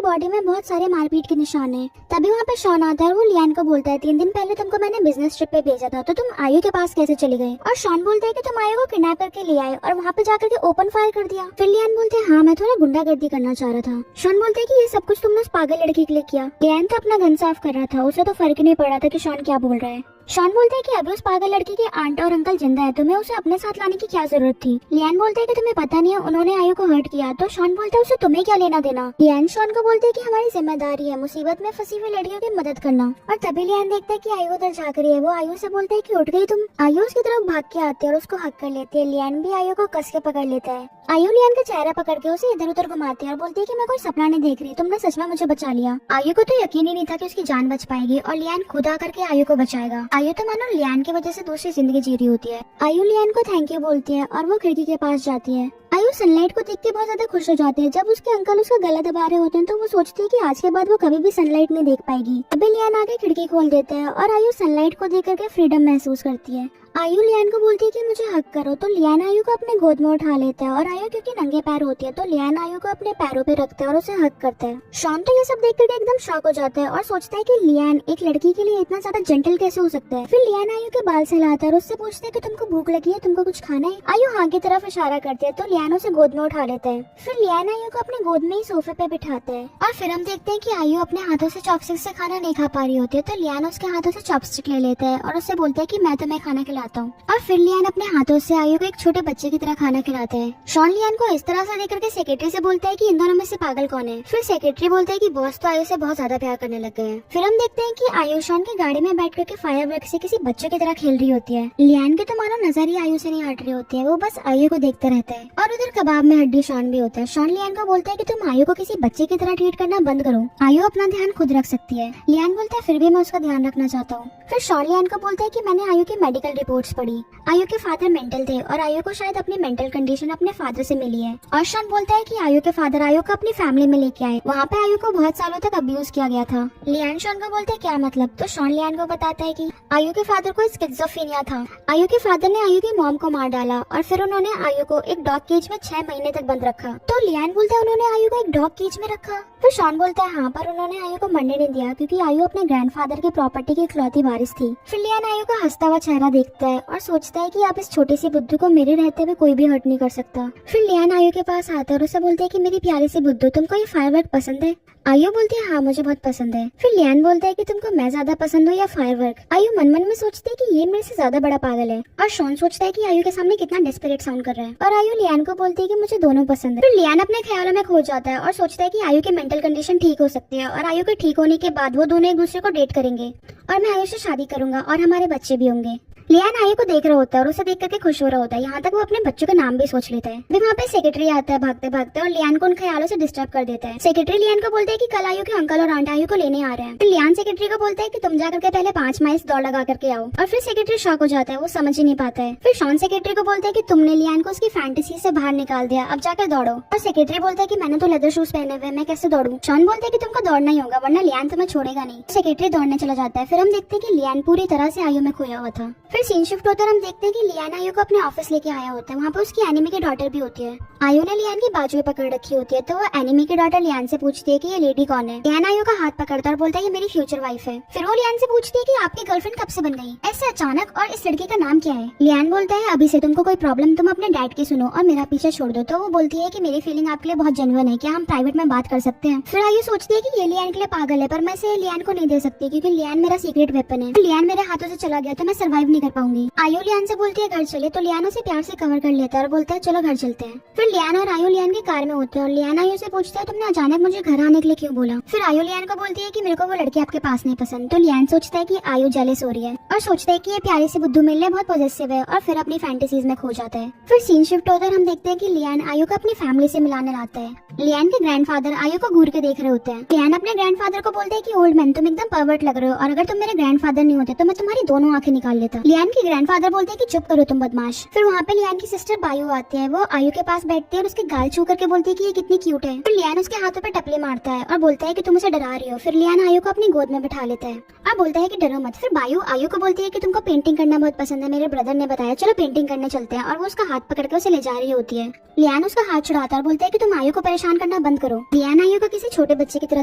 बॉडी में बहुत सारे मारपीट के निशान हैं। तभी वहाँ पे शॉन आता है और वो लियान को बोलता है 3 दिन पहले तुमको मैंने बिजनेस ट्रिप पे भेजा था तो तुम आयु के पास कैसे चले गए। और शॉन बोलता है कि तुम आयु को किडनैप करके ले आए और वहाँ पे जाकर के ओपन फायर कर दिया। फिर लियान बोलते हैं हाँ मैं थोड़ा गुंडागर्दी करना चाह रहा था। शॉन बोलते है कि ये सब कुछ तुमने उस पागल लड़की के लिए किया। लियान तो अपना गन साफ कर रहा था, उसे तो फर्क नहीं पड़ रहा था कि शॉन क्या बोल रहा है। शॉन बोलते हैं कि अभी उस पागल लड़की के आंट और अंकल जिंदा है, तुम्हें उसे अपने साथ लाने की क्या जरूरत थी। लियान बोलते हैं कि तुम्हें पता नहीं है उन्होंने आयु को हर्ट किया। तो शॉन बोलता है उसे तुम्हें क्या लेना देना। लियान शॉन को बोलते हैं कि हमारी जिम्मेदारी है मुसीबत में फंसी हुई लड़कियों की मदद करना। और तभी लियान देखता है कि आयु उधर जाग रही है। वो आयु से बोलता है कि उठ गई तुम। आयु उसकी तरफ भाग के आती है और उसको हक कर लेती है। लियान भी आयु को कस के पकड़ लेता है। आयु लियान का चेहरा पकड़ के उसे इधर उधर घुमाती है और बोलती है कि मैं कोई सपना नहीं देख रही, तुमने सच में मुझे बचा लिया। आयु को तो यकीन ही नहीं था कि उसकी जान बच पाएगी और लियान खुद आकर के आयु को बचाएगा। आयु तो मानो लियान की वजह से दूसरी जिंदगी जी रही होती है। आयु लियान को थैंक यू बोलती है और वो खिड़की के पास जाती है। आयु सनलाइट को देख के बहुत ज्यादा खुश हो जाती है। जब उसके अंकल उसका गला दबा रहे होते हैं तो वो सोचती है कि आज के बाद वो कभी भी सनलाइट नहीं देख पाएगी। अभी लियान आके खिड़की खोल देता है और आयु सनलाइट को देख करके फ्रीडम महसूस करती है। आयु लियान को बोलती है कि मुझे हक करो तो लियान आयु को अपने गोद में उठा लेता है और आयु क्योंकि नंगे पैर होती है तो लियान आयु को अपने पैरों पे रखता है और उसे हक करता है। शॉन तो ये सब देख करके एकदम शॉक हो जाता है और सोचता है कि लियान एक लड़की के लिए इतना ज्यादा जेंटल कैसे हो सकता है। फिर लियान आयु के बाल सहलाता है और उससे पूछता है कि तुमको भूख लगी है, तुमको कुछ खाना है। आयु हाँ की तरफ इशारा करती है तो लियान उसे गोद में उठा लेता है। फिर लियान आयु को अपने गोद में ही सोफे पे बिठाता है और फिर हम देखते हैं कि आयु अपने हाथों से चॉपस्टिक से खाना नहीं खा पा रही होती है तो लियान उसके हाथों से चॉपस्टिक ले लेता है और उससे बोलता है कि मैं तुम्हें खाना खिलाता हूँ। और फिर लियान अपने हाथों से आयु को एक छोटे बच्चे की तरह खाना खिलाता है। शॉन लियान को इस तरह से देख करके सेक्रेटरी से बोलता है कि इन दोनों में से पागल कौन है। फिर सेक्रेटरी बोलता है कि बॉस तो आयु से बहुत ज्यादा प्यार करने लग गए हैं। फिर हम देखते हैं कि आयु शॉन की गाड़ी में बैठ करके फायरवर्क से किसी बच्चे की तरह खेल रही होती है। लियान की तो मानो नजर ही आयु से नहीं हट रही होती है, वो बस आयु को देखता रहता है। और उधर कबाब में हड्डी शॉन भी होता है। शॉन लियान को बोलता है कि तुम आयु को किसी बच्चे की तरह ट्रीट करना बंद करो, आयु अपना ध्यान खुद रख सकती है। लियान बोलता है फिर भी मैं उसका ध्यान रखना चाहता हूँ। फिर शॉन लियान को बोलता है कि मैंने आयु की मेडिकल रिपोर्ट्स पढ़ी, आयु के फादर मेंटल थे और आयु को शायद अपनी मेंटल कंडीशन अपने फादर से मिली है। और शॉन बोलता है कि आयु के फादर आयु को अपनी फैमिली में लेके आए, वहाँ पे आयु को बहुत सालों तक अब्यूज किया गया था। लियान शॉन को बोलते है क्या मतलब। तो शॉन लियान को बताता है कि आयु के फादर को स्किज़ोफ्रेनिया था। आयु के फादर ने आयु की मॉम को मार डाला और फिर उन्होंने आयु को एक डॉग केज में 6 महीने तक बंद रखा। तो लियान बोलता है उन्होंने आयु को एक डॉग केज में रखा। फिर शॉन बोलता है हाँ, पर उन्होंने आयु को मरने नहीं दिया क्योंकि आयु अपने ग्रैंडफादर की प्रॉपर्टी की इकलौती वारिस थी। फिर लियान आयु का हंसता हुआ चेहरा देखता है और सोचता है कि आप इस छोटी सी बुद्धू को मेरे रहते हुए कोई भी हर्ट नहीं कर सकता। फिर लियान आयु के पास आता है और उसे बोलते है कि मेरी प्यारी सी बुद्धू, तुमको ये फायरवर्क पसंद है। आयु बोलती है हाँ मुझे बहुत पसंद है। फिर लियान बोलता है कि तुमको मैं ज्यादा पसंद हूँ या फायरवर्क। आयु मन मन में सोचती है कि ये मेरे से ज्यादा बड़ा पागल है और शॉन सोचता है कि आयु के सामने कितना डेस्परेट साउंड कर रहा है। और आयु लियान को बोलती है कि मुझे दोनों पसंद है। फिर लियान अपने ख्यालों में खो जाता है और सोचता है कि आयु की मेंटल कंडीशन ठीक हो सकती है और आयु के ठीक होने के बाद वो दोनों एक दूसरे को डेट करेंगे और मैं आयु से शादी करूंगा और हमारे बच्चे भी होंगे। लियान आयु को देख रहा होता है और उसे देख करके खुश हो रहा होता है। यहाँ तक वो अपने बच्चों का नाम भी सोच लेता है। फिर वहाँ पे सेक्रेटरी आता है भागते भागते और लियान को उन ख्यालों से डिस्टर्ब कर देता है। सेक्रेटरी लियान को बोलता है कि कल आयु के अंकल और आंट आयु को लेने आ रहे हैं। फिर लियान सेक्रेटरी को बोलता है कि तुम जाकर के पहले 5 माइल्स दौड़ लगा करके आओ। और फिर सेक्रेटरी शॉक हो जाता है, वो समझ ही नहीं पाता है। फिर शॉन सेक्रेटरी को बोलता है कि तुमने लियान को उसकी फैंटेसी से बाहर निकाल दिया, अब जाकर दौड़ो। और सेक्रेटरी बोलता है कि मैंने तो लेदर शूज पहने हुए, मैं कैसे दौड़ूं। शॉन बोलता है कि तुमको दौड़ना ही होगा वरना लियान तुम्हें छोड़ेगा नहीं। सेक्रेटरी दौड़ने चला जाता है। फिर हम देखते हैं कि लियान पूरी तरह से आयु में खोया हुआ था। फिर सीन शिफ्ट होता है, हम देखते हैं कि लियान आयु को अपने ऑफिस लेके आया होता है। वहाँ पे उसकी एनिमी की डॉटर भी होती है। आयु ने लियान की बाजू में पकड़ रखी होती है तो वो एनिमी की डॉटर लियान से पूछती है कि ये लेडी कौन है। लियान आयु का हाथ पकड़ता है और बोलता है ये मेरी फ्यूचर वाइफ है। फिर वो लियान से पूछती है कि आपकी गर्लफ्रेंड कब से बन गई ऐसे अचानक और इस लड़की का नाम क्या है। लियान बोलता है अभी से, तुमको कोई प्रॉब्लम तुम अपने डैड की सुनो और मेरा पीछे छोड़ दो। तो वो बोलती है कि मेरी फीलिंग आपके लिए बहुत जेन्युइन है, क्या हम प्राइवेट में बात कर सकते हैं। फिर आयु सोचती है कि ये लियान के लिए पागल है पर मैं इसे लियान को नहीं दे सकती क्योंकि लियान मेरा सीक्रेट वेपन है। लियान मेरे हाथों से चला गया तो मैं सर्वाइव नहीं कर पाऊंगी। आयु लियान से बोलती है घर चले तो लियान उसे प्यार से कवर कर लेता है और बोलता है चलो घर चलते हैं। फिर लियान और आयु लियान की कार में होते हैं और लियान आयु से पूछता है तुमने अचानक मुझे घर आने के लिए क्यों बोला। फिर आयु लियान को बोलती है कि मेरे को वो लड़की आपके पास नहीं पसंद। तो लियान सोचता है कि आयु जेलस हो रही है और सोचता है कि ये प्यारी सी बुद्धू मिलने बहुत पॉजिटिव है और फिर अपनी फैंटेसीज में खो जाता है। फिर सीन शिफ्ट होता है, हम देखते हैं कि लियान आयु को अपनी फैमिली से मिलाने लाता है। लियान के ग्रैंडफादर आयु को घूर के देख रहे होते हैं। लियान अपने ग्रैंडफादर को बोलते हैं कि ओल्ड मैन तुम एकदम परवर्ट लग रहे हो और अगर तुम मेरे ग्रैंडफादर नहीं होते तो मैं तुम्हारी दोनों आंखें निकाल लेता। लियान के ग्रैंडफादर बोलते हैं कि चुप करो तुम बदमाश। फिर वहाँ पे लियान की सिस्टर बायू आती है, वो आयु के पास बैठती है और उसके गाल छू करके बोलती है कि ये कितनी क्यूट है। फिर लियान उसके हाथों पे टपले मारता है और बोलता है कि तुम उसे डरा रही हो। फिर लियान आयु को अपनी गोद में बिठा लेता है और बोलता है कि डरो मत। फिर बायू आयु को बोलती है कि तुमको पेंटिंग करना बहुत पसंद है, मेरे ब्रदर ने बताया, चलो पेंटिंग करने चलते हैं। और वो उसका हाथ पकड़ के उसे ले जा रही होती है। लियान उसका हाथ छुड़ाता है और बोलता है कि तुम आयु को परेशान करना बंद करो। लियान आयु को किसी छोटे बच्चे की तरह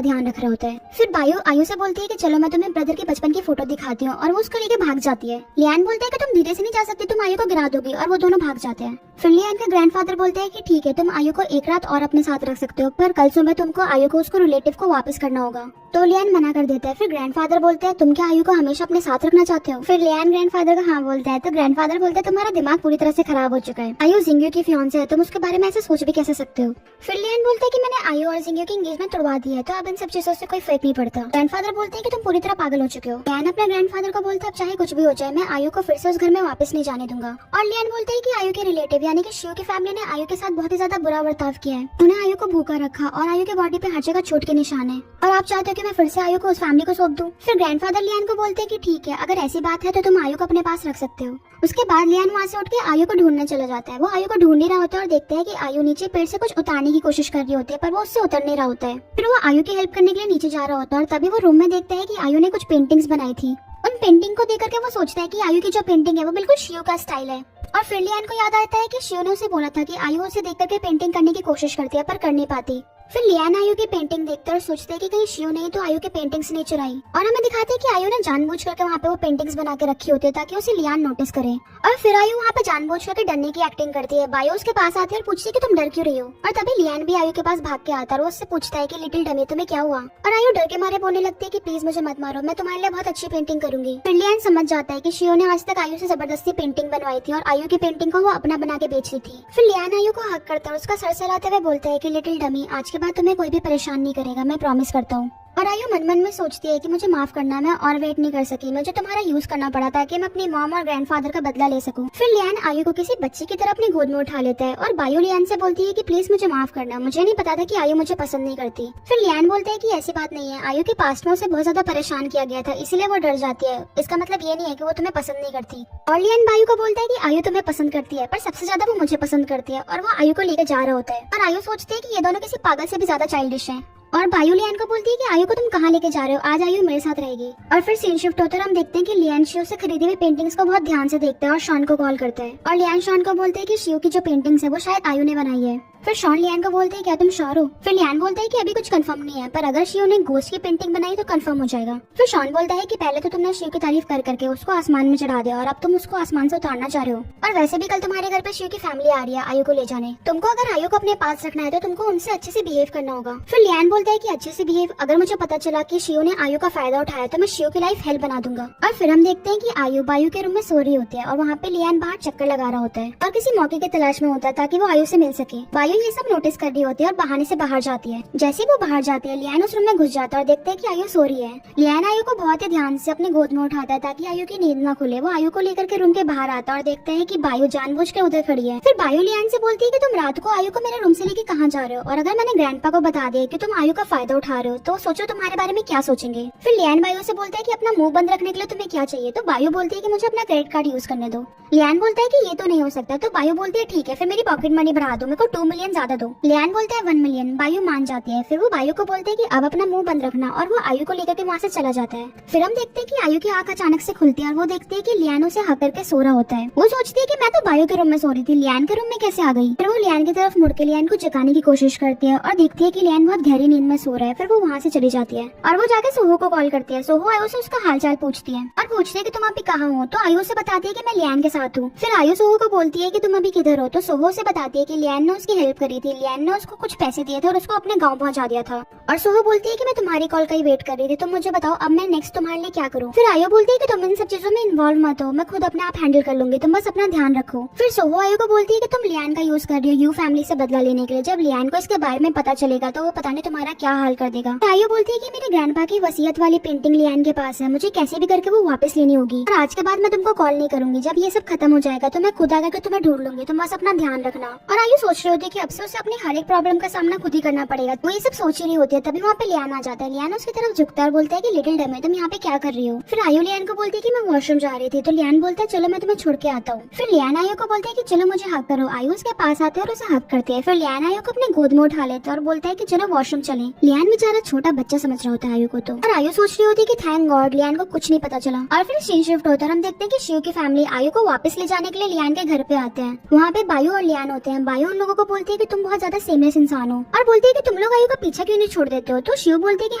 ध्यान रख रहा होता है। फिर बायू आयु से बोलती है कि चलो मैं तुम्हें ब्रदर के बचपन की फोटो दिखाती हूँ और वो उसको लेके भाग जाती है। लियान बोलता है कि तुम धीरे से नहीं जा सकती, तुम आयु को गिरा दोगी, और वो दोनों भाग जाते हैं। फिर लियान का ग्रैंडफादर बोलता है कि ठीक है, तुम आयु को एक रात और अपने साथ रख सकते हो, पर कल सुबह तुमको आयु को उसको रिलेटिव को वापस करना होगा। तो लियान मना कर देता है। फिर ग्रैंडफादर बोलते हैं तुम क्या आयु को हमेशा अपने साथ रखना चाहते हो? फिर लियान ग्रैंडफादर को हाँ बोलता है। तो ग्रैंडफादर बोलता है तुम्हारा दिमाग पूरी तरह से खराब हो चुका है, आयु जिंग्यू की फियांसे है, तुम उसके बारे में ऐसे सोच भी कैसे सकते हो? फिर लियान बोलता है कि मैंने आयु और जिंग्यू की एंगेजमेंट तोड़वा दी है, तो अब इन सब चीजों से कोई फर्क नहीं पड़ता। ग्रैंडफादर बोलते हैं कि तुम पूरी तरह पागल हो चुके हो। लियान अपने ग्रैंडफादर को बोलता है अब चाहे कुछ भी हो जाए मैं आयु को फिर से उस घर में वापस नहीं जाने दूंगा। और लियान बोलते है कि आयु के रिलेटिव यानी कि शिव की फैमिली ने आयु के साथ बहुत ही ज्यादा बुरा बर्ताव किया है, उन्हें आयु को भूखा रखा और आयु के बॉडी पे हर जगह चोट के निशान है, और आप चाहते हो कि मैं फिर से आयु को उस फैमिली को सौंप दूं? फिर ग्रैंडफादर लियान को बोलते हैं कि ठीक है, अगर ऐसी बात है तो तुम आयु को अपने पास रख सकते हो। उसके बाद लियान वहाँ से उठ के आयु को ढूंढने चला जाता है। वो आयु को ढूंढ नहीं रहा होता है और देखता है कि आयु नीचे पेड़ से कुछ उतारने की कोशिश कर रही होती है, पर वो उससे उतर नहीं रहा होता है। फिर वो आयु की हेल्प करने के लिए नीचे जा रहा होता है और तभी वो रूम में देखता है कि आयु ने कुछ पेंटिंग्स बनाई थी। उन पेंटिंग को देख करके वो सोचता है कि आयु की जो पेंटिंग है वो बिल्कुल शिव का स्टाइल है। और फिर लियान को याद आता है कि शिव ने उसे बोला था कि आयु उसे देख करके पेंटिंग करने की कोशिश करती है पर कर नहीं पाती। फिर लियान आयु की पेंटिंग देखते और सोचते हैं कि कहीं शिव ने तो आयु के पेंटिंग्स नहीं चुराई, और हमें दिखाते हैं कि आयु ने जानबूझ करके वहाँ पे वो पेंटिंग्स बना के रखी होती है ताकि उसे लियान नोटिस करे। और फिर आयु वहाँ पे जानबूझ करके डरने की एक्टिंग करती है। बायु उसके पास आती है और पूछती है कि तुम डर क्यों रही हो? और तभी लियान भी आयु के पास भाग के आता है और वो उससे पूछता है कि लिटिल डमी तुम्हें क्या हुआ? और आयु डर के मारे बोलने लगती है कि प्लीज मुझे मत मारो, मैं तुम्हारे लिए बहुत अच्छी पेंटिंग करूंगी। फिर लियान समझ जाता है कि शिव ने आज तक आयु से जबरदस्ती पेंटिंग बनवाई थी और आयु की पेंटिंग को वो अपना बना के बेच रही थी। फिर लियान आयु को हक करता है, उसका सर सहलाते हुए बोलता है कि लिटिल डमी आज के बाद तुम्हें कोई भी परेशान नहीं करेगा, मैं प्रॉमिस करता हूँ। और आयु मन मन में सोचती है कि मुझे माफ करना, मैं और वेट नहीं कर सकी, मुझे तुम्हारा यूज करना पड़ा ताकि मैं अपनी मॉम और ग्रैंडफादर का बदला ले सकूं। फिर लियान आयु को किसी बच्चे की तरह अपनी गोद में उठा लेता है और बायु लियान से बोलती है कि प्लीज मुझे माफ करना, मुझे नहीं पता था कि आयु मुझे पसंद नहीं करती। फिर लियान बोलता है कि ऐसी बात नहीं है, आयु के पास्ट में उसे बहुत ज्यादा परेशान किया गया था इसलिए वो डर जाती है, इसका मतलब ये नहीं है कि वो तुम्हें पसंद नहीं करती। और लियान बायु को बोलता है कि आयु तुम्हें पसंद करती है पर सबसे ज्यादा वो मुझे पसंद करती है, और वो आयु को लेकर जा रहा होता है। और आयु सोचती है कि ये दोनों किसी पागल से भी ज्यादा चाइल्डिश हैं। और बायु लियान को बोलती है कि आयु को तुम कहाँ लेके जा रहे हो, आज आयु मेरे साथ रहेगी। और फिर सीन शिफ्ट होता है, हम देखते हैं कि लियान शिव से खरीदी हुई पेंटिंग्स को बहुत ध्यान से देखता है और शॉन को कॉल करता है। और लियान शॉन को बोलते है कि शिव की जो पेंटिंग्स है वो शायद आयु ने बनाई है। फिर शॉन लियान को बोलते हैं क्या तुम श्योर हो? फिर लियान बोलता है कि अभी कुछ कंफर्म नहीं है, पर अगर शिव ने घोस्ट की पेंटिंग बनाई तो कंफर्म हो जाएगा। फिर शॉन बोलता है कि पहले तो तुमने शिव की तारीफ कर करके उसको आसमान में चढ़ा दिया और अब तुम उसको आसमान से उतारना चाह रहे हो, और वैसे भी कल तुम्हारे घर पे शिव की फैमिली आ रही है आयु को ले जाने, तुमको अगर आयु को अपने पास रखना है तो तुमको उनसे अच्छे से बिहेव करना होगा। फिर लियान बोलता है कि अच्छे से बिहेव, अगर मुझे पता चला कि शिव ने आयु का फायदा उठाया तो मैं शिव की लाइफ हेल बना दूंगा। और फिर हम देखते हैं कि आयु बायु के रूम में सो रही होती है और वहाँ पे लियान बाहर चक्कर लगा रहा होता है और किसी मौके की तलाश में होता है ताकि वो आयु से मिल सके। बायु ये सब नोटिस रही होती है और बहाने से बाहर जाती है। जैसे वो बाहर जाती है लियान उस रूम में घुस जाता है और देखता है कि आयु सो रही है। लियान आयु को बहुत ही ध्यान से अपनी गोद में उठाता है ताकि आयु की नींद न खुले। वो आयु को लेकर के रूम के बाहर आता है और देखता है कि बायु जानबूझ के उधर खड़ी है। फिर बायु लियान से बोलती है कि तुम रात को आयु को मेरे रूम से लेके कहाँ जा रहे हो, और अगर मैंने ग्रैंडपा को बता दिया कि तुम आयु का फायदा उठा रहे हो तो सोचो तुम्हारे बारे में क्या सोचेंगे। फिर लियान बायु से बोलता है कि अपना मुंह बंद रखने के लिए तुम्हें क्या चाहिए, तो बायु बोलती है कि मुझे अपना क्रेडिट कार्ड यूज करने दो। लियान बोलता है कि ये तो नहीं हो सकता, तो बायु बोलती है ठीक है फिर मेरी पॉकेट मनी बढ़ा दो, मेरे को 2 मिलियन ज्यादा दो। लियान बोलता है 1 मिलियन। बायु मान जाती है। फिर वो बायु को बोलते हैं कि अब अपना मुंह बंद रखना, और वो आयु को लेकर के वहाँ से चला जाता है। फिर हम देखते हैं कि आयु की आंख अचानक से खुलती है और वो देखती है कि लियान उसे हक करके सो रहा होता है। वो सोचती है कि मैं तो बायु के रूम में सो रही थी, लियान के रूम में कैसे आ गई। फिर वो लियान की तरफ मुड़ के लियान को जगाने की कोशिश करती है और देखती है कि लियान बहुत गहरी नींद में सो रहा है। फिर वो वहाँ से चली जाती है और वो जाके सोहो को कॉल करती है। सोहो आयु से उसका हालचाल पूछती है और पूछती है कि तुम अभी कहाँ हो, तो आयु से बताती है कि मैं लियान के साथ हूँ। फिर आयु सोहो को बोलती है कि तुम अभी किधर हो, तो सोहो से बताती है कि लियान ने उसकी हेल्प करी थी, लियान ने उसको कुछ पैसे दिए थे और उसको अपने गाँव पहुँचा दिया था। और सोहो बोलती है कि मैं तुम्हारी कॉल का ही वेट कर रही थी, तुम मुझे बताओ अब मैं नेक्स्ट तुम्हारे लिए क्या करूँ। फिर आयु बोलती है कि तुम इन सब चीजों में इन्वॉल्व मत हो, मैं खुद अपने आप हैंडल कर लूंगी, तुम बस अपना ध्यान रखो। फिर सोहो आयु को बोलती है कि तुम लियान का यूज कर रही हो यू फैमिली से बदला लेने के लिए, जब लियान को इसके बारे में पता चलेगा तो वो पता नहीं तुम्हारा क्या हाल कर देगा। आयु बोलती है कि मेरे ग्रैंडपा की वसीयत वाली पेंटिंग लियान के पास है, मुझे कैसे भी करके वो वापस वापस लेनी होगी और आज के बाद मैं तुमको कॉल नहीं करूंगी। जब ये सब खत्म हो जाएगा तो मैं खुद आकर के तुम्हें ढूंढ लूंगी, तुम बस अपना ध्यान रखना। और आयु सोच रही होती है कि अब से उसे अपनी हर एक प्रॉब्लम का सामना खुद ही करना पड़ेगा। वो ये सब सोच रही होती है, तभी वहाँ पे लियान आ जाता है। लियान उसकी तरफ झुकता है और बोलता है कि लिटिल डमी तुम यहाँ पे क्या कर रही हो। फिर आयु लियान को बोलती है कि मैं वॉशरूम जा रही थी। तो लियान बोलता है चलो मैं तुम्हें छोड़ के आता हूँ। फिर लियान आयु को बोलता है कि चलो मुझे हक करो। आयु उसके पास आते है और उसे हक करती है। फिर लियान आयु को अपने गोद में उठा लेता है और बोलता है कि चलो वॉशरूम चले। लियान बेचारा छोटा बच्चा समझ रहा होता है आयु को तो, और आयु सोच रही होती है कि थैंक गॉड लियान को कुछ नहीं पता चला। और फिर सीन शिफ्ट होता है, हम देखते हैं कि शिव की फैमिली आयु को वापस ले जाने के लिए लियान के घर पे आते हैं। वहाँ पे बायू और लियान होते हैं। बायू उन लोगों को बोलती है कि तुम बहुत ज्यादा सेमलेस इंसान हो और बोलती है कि तुम लोग आयु का पीछा क्यों नहीं छोड़ देते हो। तो शिव बोलते है कि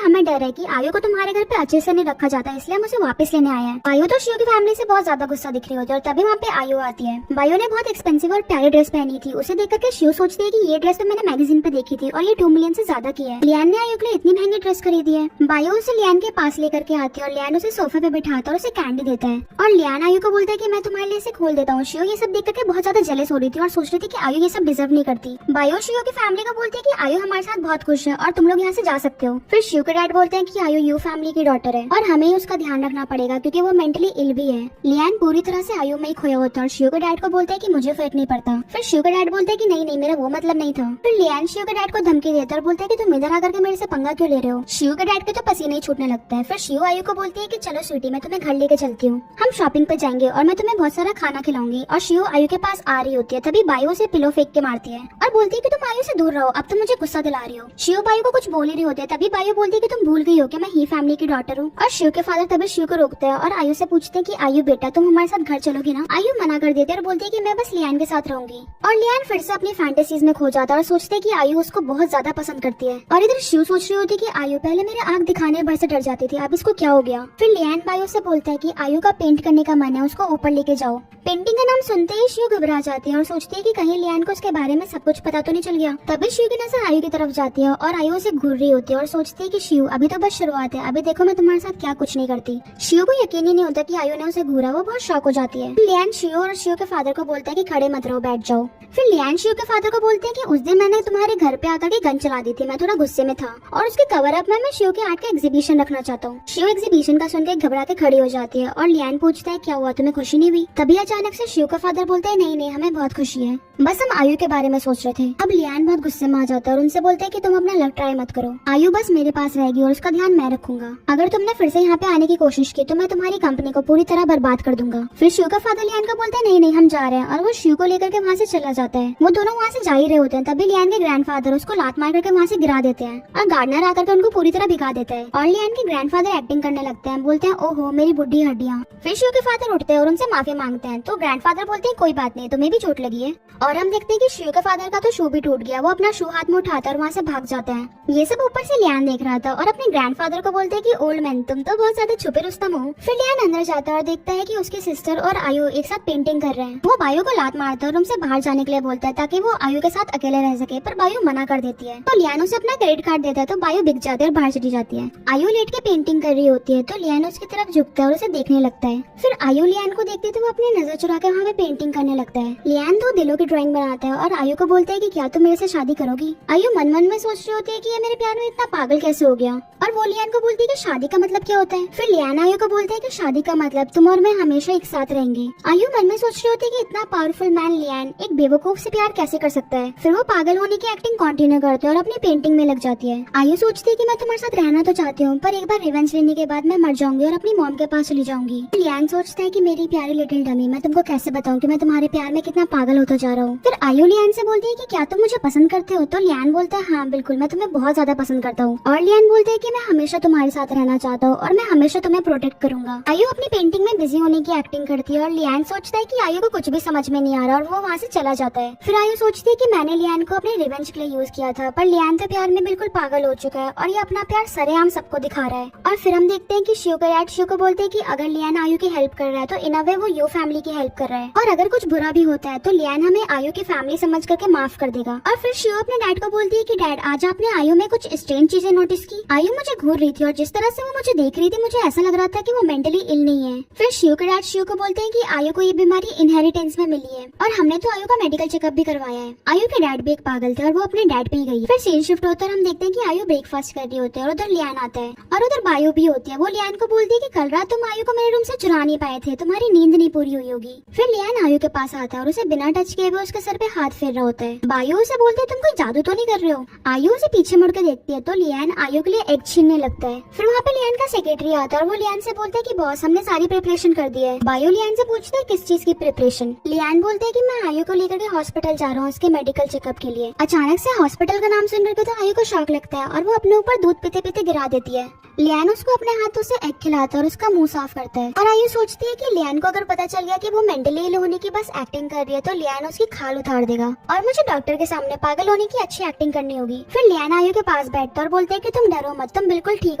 हमें डर है कि आयु को तुम्हारे घर पे अच्छे से नहीं रखा जाता, इसलिए हम उसे वापस लेने आए हैं। बायू तो शिव की फैमिली से बहुत ज्यादा गुस्सा दिख रही होती है और तभी वहाँ पे आयु आती है। बायू ने बहुत एक्सपेंसिव और प्यारी ड्रेस पहनी थी। उसे देख करके शिव सोचते है कि ये ड्रेस तो मैंने मैगजीन पे देखी थी और ये 2 मिलियन से ज्यादा की है। लियान ने आयु के लिए इतनी महंगी ड्रेस खरीदी है। बायू उसे लियान के पास लेकर के आती है और लियान उसे सोफे पे बिठाता है और उसे कैंडी देता है। और लियान आयु को बोलता है कि मैं तुम्हारे लिए इसे खोल देता हूँ। शिव ये सब देख करके बहुत ज्यादा जेलस हो रही थी और सोच रही थी कि आयु ये सब डिजर्व नहीं करती। बायू शिव की फैमिली को बोलती है कि आयु हमारे साथ बहुत खुश है और तुम लोग यहाँ से जा सकते हो। फिर शिव के डैड बोलते हैं कि आयु यू फैमिली की डॉटर है और हमें उसका ध्यान रखना पड़ेगा क्योंकि वो मेंटली इल भी है। लियान पूरी तरह से आयु में ही खोया होता है और शिव के डैड को बोलते हैं कि मुझे फर्क नहीं पड़ता। फिर शिव के डैड बोलते हैं कि नहीं नहीं मेरा वो मतलब नहीं था। फिर लियान शिव के डैड को धमकी देता है और बोलते हैं कि तुम इधर आकर के मेरे से पंगा क्यों ले रहे हो। शिव के डैड के तो पसीने ही छूटने लगता है। फिर शिव आयु को बोलती है कि चलो स्वीटी मैं तुम्हें घर लेके चलती हूँ, हम शॉपिंग पे जाएंगे और मैं तुम्हें बहुत सारा खाना खिलाऊंगी। और शिव आयु के पास आ रही होती है, तभी बायु से पिलो फेंक के मारती है और बोलती है कि तुम आयु से दूर रहो, अब तुम मुझे गुस्सा दिला रही हो। शिव बायु को कुछ बोल ही रही होती है, तभी बायु बोलती है कि तुम भूल गई हो कि मैं ही फैमिली की डॉटर हूँ। और शिव के फादर तभी शिव को रोकते हैं और आयु से पूछते हैं कि आयु बेटा तुम हमारे साथ घर चलोगी ना। आयु मना कर देती है और बोलती है कि मैं बस लियान के साथ रहूंगी। और लियान फिर से अपनी फैंटेसीज में खो जाता है और सोचते है कि आयु उसको बहुत ज्यादा पसंद करती है। और इधर शिव सोच रही होती है कि आयु पहले मेरे आंख दिखाने भर से डर जाती थी, अब इसको क्या हो गया। फिर लियान बायु से बोलता है कि आयु का पेंट करने का मन है, उसको ऊपर लेके जाओ। पेंटिंग का नाम सुनते ही शिव घबरा जाती है और सोचती है कि कहीं लियान को उसके बारे में सब कुछ पता तो नहीं चल गया। तभी शिव की नजर आयु की तरफ जाती है और आयु उसे घूर रही होती है और सोचती है कि शिव अभी तो बस शुरुआत है, अभी देखो मैं तुम्हारे साथ क्या कुछ नहीं करती। शिव को यकीन ही नहीं होता कि आयु ने उसे घूरा, वो बहुत शॉक हो जाती है। लियान शिव और शिव के फादर को बोलता है कि खड़े मत रहो, बैठ जाओ। फिर लियान शिव के फादर को बोलते हैं कि उस दिन मैंने तुम्हारे घर पे आकर के गन चला दी थी, मैं थोड़ा गुस्से में था और उसके कवर अप में मैं शिव के आर्ट का एग्जीबिशन रखना चाहता हूँ। शिव एग्जीबिशन का सुनकर घबरा के खड़ी हो जाती है और लियान पूछता है क्या हुआ, तुम्हें खुशी नहीं हुई। तभी अचानक से शिव का फादर बोलता है नहीं नहीं हमें बहुत खुशी है, बस हम आयु के बारे में सोच रहे थे। अब लियान बहुत गुस्से में आ जाता है और उनसे बोलते है कि तुम अपना लक ट्राई मत करो, आयु बस मेरे पास रहेगी और उसका ध्यान मैं रखूंगा। अगर तुमने फिर से यहाँ पे आने की कोशिश की तो मैं तुम्हारी कंपनी को पूरी तरह बर्बाद कर दूंगा। फिर शिव का फादर लियान को बोलता है नहीं नहीं हम जा रहे हैं और वो शिव को लेकर के वहाँ से चला जाता है। वो दोनों वहाँ से जा ही रहे होते हैं, तभी लियान के ग्रैंडफादर उसको लात मार करके वहाँ से गिरा देते हैं और गार्डनर आकर के उनको पूरी तरह भिगा देता है और लियान के ग्रैंडफादर एक्टिंग करने लगते हैं, बोलते हैं ओहो मेरी बुढ़ी हड्डियाँ। फिर शिव के फादर उठते हैं और उनसे माफी मांगते हैं तो ग्रैंडफादर बोलते हैं कोई बात नहीं, तुम्हें भी चोट लगी है। और हम देखते हैं कि शिव के फादर का तो शू भी टूट गया, वो अपना शू हाथ में उठाता है और वहाँ से भाग जाता है। ये सब ऊपर से लियान देख रहा था और अपने ग्रैंडफादर को बोलते हैं कि ओल्ड मैन तुम तो बहुत ज्यादा छुपे रुस्तम हो। फिर लियान अंदर जाता है और देखता है कि उसकी सिस्टर और आयु एक साथ पेंटिंग कर रहे हैं। वो बायु को लात मारता है और उनसे बाहर जाने के लिए बोलता है ताकि वो आयु के साथ अकेले रह सके, पर बायु मना कर देती है। तो लियान उसे अपना क्रेडिट कार्ड देता है तो बायु बिक जाती है और बाहर चली जाती है। आयु लेट के पेंटिंग कर रही होती है तो लियान उसकी तरफ झुकता है और उसे देखने लगता है। फिर आयु लियान को देखती है तो वो अपनी नजर चुरा के वहाँ पे पेंटिंग करने लगता है। लियान 2 दिलों की ड्राइंग बनाता है और आयु को बोलता है कि क्या तुम मेरे से शादी करोगी। आयु मन मन में सोच रही होती है कि ये मेरे प्यार में इतना पागल कैसे हो गया, और वो लियान को बोलती है कि शादी का मतलब क्या होता है। फिर लियान आयु को बोलता है कि शादी का मतलब तुम और मैं हमेशा एक साथ रहेंगे। आयु मन में सोच रही होती है कि इतना पावरफुल मैन लियान एक बेवकूफ से प्यार कैसे कर सकता है। फिर वो पागल होने की एक्टिंग कंटिन्यू करते हैं और अपनी पेंटिंग में लग जाती है। आयु सोचती है कि मैं तुम्हारे साथ रहना तो चाहती हूँ पर एक बार रिवेंज लेने के बाद मैं मर जाऊंगी और अपनी मॉम के पास चली जाऊंगी। लियान सोचता है कि मेरी प्यारी लिटिल डमी मैं तुमको कैसे बताऊं कि मैं तुम्हारे प्यार में कितना पागल होता जा रहा हूँ। फिर आयु लियान से बोलती है कि क्या तुम मुझे पसंद करते हो। तो लियान बोलता है हाँ बिल्कुल मैं तुम्हें बहुत ज्यादा पसंद करता हूँ। और लियान बोलता है कि मैं हमेशा तुम्हारे साथ रहना चाहता हूँ और मैं हमेशा तुम्हें प्रोटेक्ट करूंगा। आयु अपनी पेंटिंग में बिजी होने की एक्टिंग करती है और लियान सोचता है कि आयु को कुछ भी समझ में नहीं आ रहा और वो वहाँ से चला जाता है। फिर आयु सोचती है कि मैंने लियान को अपने रिवेंज के लिए यूज किया था, पर लियान तो प्यार में बिल्कुल पागल हो चुका है और ये अपना प्यार सरेआम सबको दिखा रहा है। और फिर हम देखते हैं कि शिव को बोलते हैं कि अगर लियान आयु की हेल्प कर रहा है तो इन अ वे वो यू फैमिली की की हेल्प कर रहा है और अगर कुछ बुरा भी होता है तो लियान हमें आयु की फैमिली समझ करके माफ कर देगा। और फिर शियो अपने डैड को बोलती है कि डैड आज आपने आयु में कुछ स्ट्रेंज चीजें नोटिस की। आयु मुझे घूर रही थी और जिस तरह से वो मुझे देख रही थी मुझे ऐसा लग रहा था कि वो मेंटली इल नहीं है। फिर शियो के डैड शियो को बोलते हैं कि आयु को ये बीमारी इनहेरिटेंस में मिली है और हमने तो आयु का मेडिकल चेकअप भी करवाया है। आयु के डैड भी एक पागल थे और वो अपने डैड पे ही गई। फिर सीन शिफ्ट होता है और हम देखते हैं कि आयु ब्रेकफास्ट कर रही होती है और उधर लियान आता है और उधर बायो भी होती है। वो लियान को बोलती है कि कल रात तुम आयु को मेरे रूम से चुरा नहीं पाए थे, तुम्हारी नींद नहीं पूरी हुई होगी। फिर लियान आयु के पास आता है और उसे बिना टच किए हुए उसके सर पे हाथ फेर रहा होता है। बायो उसे बोलते है तुम कोई जादू तो नहीं कर रहे हो। आयु उसे पीछे मुड़ के देखती है तो लियान आयु के लिए एग छीनने लगता है। फिर वहाँ पे लियान का सेक्रेटरी आता है और वो लियान से बोलता है कि बॉस हमने सारी प्रिपरेशन कर दी है। बायो लियान से पूछता है किस चीज की प्रिपरेशन। लियान बोलते है कि मैं आयु को लेकर के हॉस्पिटल जा रहा हूँ उसके मेडिकल चेकअप के लिए। अचानक से हॉस्पिटल का नाम सुन करके तो आयु को शॉक लगता है और वो अपने ऊपर दूध पीते पीते गिरा देती है। लियान उसको अपने हाथों से एग खिलाता है और उसका मुंह साफ करता है और आयु सोचती है कि लियान को अगर पता चल गया कि वो मेंटली इल होने की बस एक्टिंग कर रही है तो लियान उसकी खाल उतार देगा और मुझे डॉक्टर के सामने पागल होने की अच्छी एक्टिंग करनी होगी। फिर लियान आयु के पास बैठता है और बोलते है कि तुम डरो मत, तुम बिल्कुल ठीक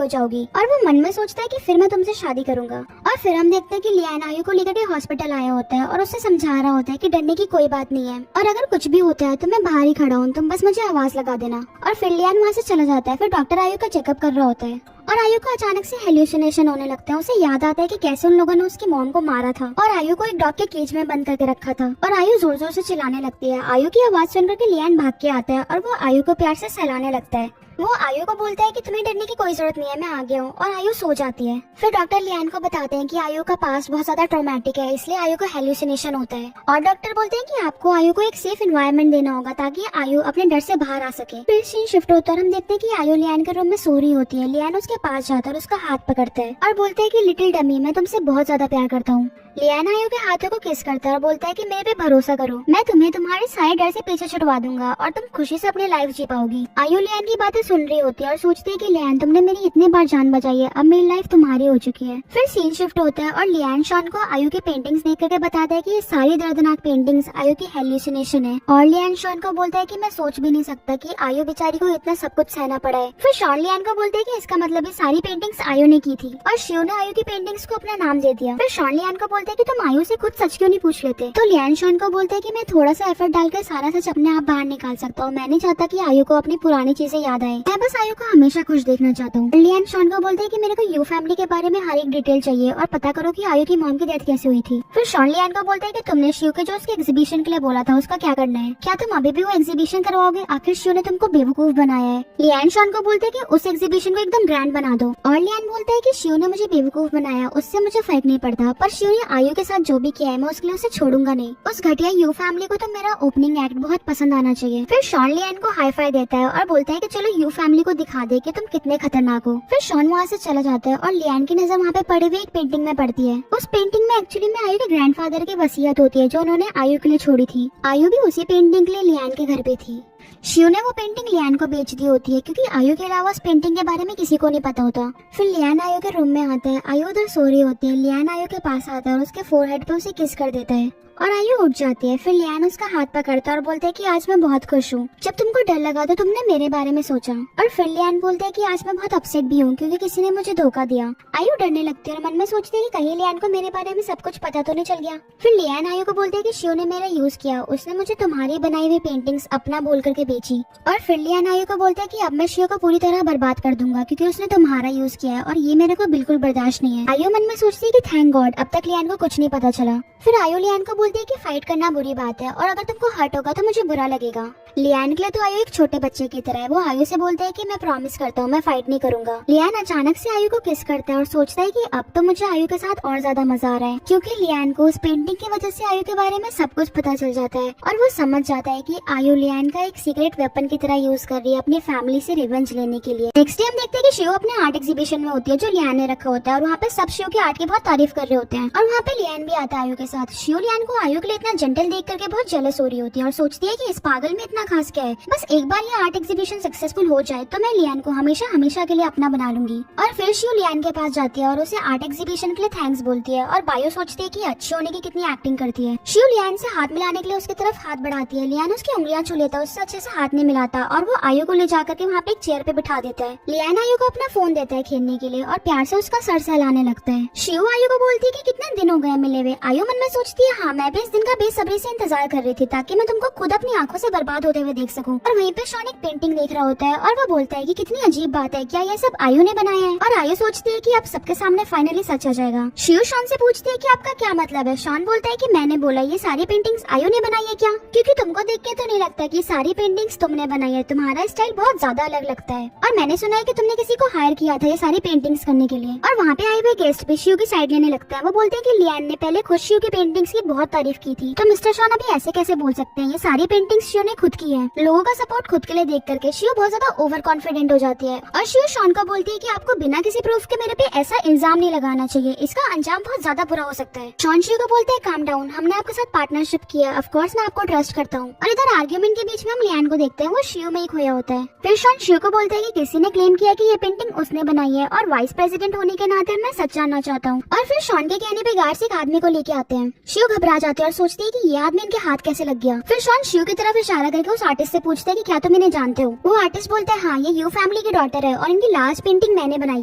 हो जाओगी। और वो मन में सोचता है कि फिर मैं तुमसे शादी करूंगा। और फिर हम देखते हैं कि लियान आयु को लेकर के हॉस्पिटल आया होता है और उसे समझा रहा होता है कि डरने की कोई बात नहीं है और अगर कुछ भी होता है तो मैं बाहर ही खड़ा हूँ, तुम बस मुझे आवाज लगा देना। और फिर लियान वहाँ से चला जाता है। फिर डॉक्टर आयु का चेकअप कर रहा होता है और आयु को अचानक से हेल्यूसिनेशन होने लगता है। उसे याद आता है कि कैसे उन लोगों ने उसकी मॉम को मारा था और आयु को एक डॉग के केज में बंद करके रखा था और आयु जोर जोर से चिल्लाने लगती है। आयु की आवाज सुनकर के लियान भाग के आता है और वो आयु को प्यार से सहलाने लगता है। वो आयु को बोलता है कि तुम्हें डरने की कोई जरूरत नहीं है, मैं आ गया हूँ। और आयु सो जाती है। फिर डॉक्टर लियान को बताते हैं कि आयु का पास्ट बहुत ज्यादा ट्रॉमेटिक है, इसलिए आयु को हेल्यूसिनेशन होता है। और डॉक्टर बोलते हैं कि आपको आयु को एक सेफ एनवायरनमेंट देना होगा ताकि आयु अपने डर से बाहर आ सके। फिर सीन शिफ्ट होता है और हम देखते हैं कि आयु लियान के रूम में सो रही होती है। लियान उसके पास जाता है और उसका हाथ पकड़ता है और बोलता है कि लिटिल डमी, मैं तुमसे बहुत ज्यादा प्यार करता हूँ। लियान आयु के हाथों को किस करता है और बोलता है कि मेरे पे भरोसा करो, मैं तुम्हें तुम्हारे सारे डर से पीछे छुड़वा दूंगा और तुम खुशी से अपनी लाइफ जी पाओगी। आयु लियान की बातें सुन रही होती है और सोचती है कि लियान तुमने मेरी इतने बार जान बचाई है, अब मेरी लाइफ तुम्हारी हो चुकी है। फिर सीन शिफ्ट होता है और लियान शॉन को आयु की पेंटिंग्स देख करके बताता है कि ये सारी दर्दनाक पेंटिंग्स आयु की हेल्यूसिनेशन है। और लियान शॉन को बोलता है कि मैं सोच भी नहीं सकता कि आयु बेचारी को इतना सब कुछ सहना पड़ा है। फिर शॉन लियान को बोलते है कि इसका मतलब ये सारी पेंटिंग्स आयु ने की थी और शिव ने आयु की पेंटिंग्स को अपना नाम दे दिया। फिर शॉन लियान को बोलते है कि तुम आयु से खुद सच क्यों नहीं पूछ लेते। तो लियान शॉन को बोलते है कि मैं थोड़ा सा एफर्ट डालकर सारा सच अपने आप बाहर निकाल सकता हूँ, मैं नहीं चाहता कि आयु को अपनी पुरानी चीजें याद आए, मैं बस आयु को हमेशा खुश देखना चाहता हूँ। लियान शॉन को बोलते है कि मेरे को यू फैमिली के बारे में हर एक डिटेल चाहिए और पता करो कि आयु की मॉम की डेथ कैसे हुई थी। फिर शॉन लियान को बोलते है कि तुमने शिव के जो उसके एग्जीबिशन के लिए बोला था उसका क्या करना है, क्या तुम अभी भी वो एग्जीबिशन करवाओगे, आखिर शिव ने तुमको बेवकूफ बनाया है। लियान शॉन को बोलते है कि उस एग्जीबिशन को एकदम ग्रैंड बना दो। और लियान बोलते है कि शिव ने मुझे बेवकूफ बनाया, उससे मुझे फर्क नहीं पड़ता, पर शिव ने आयु के साथ जो भी किया है मैं उसके लिए उसे छोड़ूंगा नहीं। उस घटिया यू फैमिली को तो मेरा ओपनिंग एक्ट बहुत पसंद आना चाहिए। फिर शॉन लियान को हाई फाई देता है और बोलता है कि चलो यू फैमिली को दिखा दे कि तुम कितने खतरनाक हो। फिर शॉन वहाँ से चला जाता है और लियान की नजर वहाँ पे पड़ी हुई एक पेंटिंग में पड़ती है। उस पेंटिंग में एक्चुअली में आयु के ग्रैंडफादर की वसीयत होती है जो उन्होंने आयु के लिए छोड़ी थी। आयु भी उसी पेंटिंग के लिए लियान के घर पे थी। शिव ने वो पेंटिंग लियान को बेच दी होती है क्योंकि आयु के अलावा उस पेंटिंग के बारे में किसी को नहीं पता होता। फिर लियान आयु के रूम में आता है। आयु उधर सो रही होती है। लियान आयु के पास आता है और उसके फोरहेड पे उसे किस कर देता है और आयु उठ जाती है। फिर लियान उसका हाथ पकड़ता है और बोलता है कि आज मैं बहुत खुश हूँ, जब तुमको डर लगा तो तुमने मेरे बारे में सोचा। और फिर लियान बोलता है कि आज मैं बहुत अपसेट भी हूँ क्योंकि किसी ने मुझे धोखा दिया। आयु डरने लगती है और मन में सोचती है कि कहीं लियान को मेरे बारे में सब कुछ पता तो नहीं चल गया। फिर लियान आयु को बोलते है कि शिव ने मेरा यूज किया, उसने मुझे तुम्हारी बनाई हुई पेंटिंग्स अपना बोल करके बेची। और फिर लियान आयु को बोलता है कि अब मैं शिव को पूरी तरह बर्बाद कर दूंगा क्योंकि उसने तुम्हारा यूज किया है और ये मेरे को बिल्कुल बर्दाश्त नहीं है। आयु मन में सोचती है कि थैंक गॉड अब तक लियान को कुछ नहीं पता चला। फिर आयु लियान को बोलती है कि फाइट करना बुरी बात है और अगर तुमको हर्ट होगा तो मुझे बुरा लगेगा। लियान के लिए तो आयु एक छोटे बच्चे की तरह है। वो आयु से बोलता है कि मैं प्रॉमिस करता हूँ मैं फाइट नहीं करूंगा। लियान अचानक से आयु को किस करता है और सोचता है कि अब तो मुझे आयु के साथ और ज्यादा मजा आ रहा है क्योंकि लियान को उस पेंटिंग की वजह से आयु के बारे में सब कुछ पता चल जाता है और वो समझ जाता है कि आयु लियान का एक सीक्रेट वेपन की तरह यूज कर रही है अपनी फैमिली से रिवेंज लेने के लिए। नेक्स्ट डे हम देखते हैं कि शिव अपने आर्ट एग्जीबिशन में होती है जो लियान ने रखा होता है और वहाँ पे सब शिव की आर्ट की बहुत तारीफ कर रहे होते हैं और वहाँ पे लियान भी आता है आयु के साथ। शिव लियान को आयु के लिए इतना जेंटल देख करके बहुत जेलस हो रही होती है और सोचती है कि इस पागल में इतना खास क्या है, बस एक बार ये आर्ट एग्जीबिशन सक्सेसफुल हो जाए तो मैं लियान को हमेशा हमेशा के लिए अपना बना लूंगी। और फिर शिव लियान के पास जाती है और उसे आर्ट एग्जीबिशन के लिए थैंक्स बोलती है और बायो सोचती है कि अच्छी होने की कितनी एक्टिंग करती है। शिव लियान से हाथ मिलाने के लिए उसकी तरफ हाथ बढ़ाती है। लियान उसकी उंगलियां छू लेता है, उससे अच्छे से हाथ नहीं मिलाता और वो आयु को ले जाकर के वहाँ पे एक चेयर पे बिठा देता है। लियान आयु को अपना फोन देता है खेलने के लिए और प्यार से उसका सर सहलाने लगता है। शिव आयु को बोलती है कि कितने दिनों दिन हो गए मिले हुए। आयु मन में सोचती है हाँ मैं भी इस दिन का बेसब्री से इंतजार कर रही थी ताकि मैं तुमको खुद अपनी आंखों से बर्बाद होते हुए देख सकूं। और वहीं पे शॉन एक पेंटिंग देख रहा होता है और वो बोलता है कि कितनी अजीब बात है, क्या ये सब आयु ने बनाया है? और आयु सोचती है कि अब सबके सामने फाइनली सच आ जाएगा। शिव शॉन से पूछती है कि आपका क्या मतलब है? शॉन बोलता है कि मैंने बोला ये सारी पेंटिंग्स आयु ने बनाई है क्या? क्योंकि तुमको देख के तो नहीं लगता कि सारी पेंटिंग्स तुमने बनाई है, तुम्हारा स्टाइल बहुत ज्यादा अलग लगता है। और मैंने सुना है कि तुमने किसी को हायर किया था ये सारी पेंटिंग्स करने के लिए। और वहाँ पे आए हुए गेस्ट भी शिव की साइड लेने लगता है। वो बोलते हैं कि लियान ने पहले खुद शिव की पेंटिंग्स की बहुत तारीफ की थी, तो मिस्टर शॉन अभी ऐसे कैसे बोल सकते हैं? ये सारी पेंटिंग्स शिव ने खुद की है। लोगों का सपोर्ट खुद के लिए देख करके शिव बहुत ज्यादा ओवर कॉन्फिडेंट हो जाती है और शिव शॉन को बोलती है कि आपको बिना किसी प्रूफ के मेरे पे ऐसा इल्जाम नहीं लगाना चाहिए, इसका अंजाम बहुत ज्यादा बुरा हो सकता है। शॉन शिव को बोलते हैं काम डाउन, हमने आपके साथ पार्टनरशिप किया, ऑफ कोर्स मैं आपको ट्रस्ट करता हूँ। और इधर आर्ग्यूमेंट के बीच में हम लियान को देखते हैं, वो शिव में ही खोया होता है। फिर शॉन शिव को बोलता है कि किसी ने क्लेम किया कि ये पेंटिंग उसने बनाई है और वाइस प्रेसिडेंट होने के नाते मैं सच जानना चाहता हूँ। और फिर शॉन के कहने पे गार्ड्स एक आदमी को लेके आते हैं। शिव घबरा जाते हैं और सोचते हैं कि ये आदमी इनके हाथ कैसे लग गया। फिर शॉन शिव की तरफ इशारा करके उस आर्टिस्ट से पूछते हैं कि क्या तुम इन्हें जानते हो? वो आर्टिस्ट बोलता है हाँ ये यू फैमिली की डॉटर है और इनकी लास्ट पेंटिंग मैंने बनाई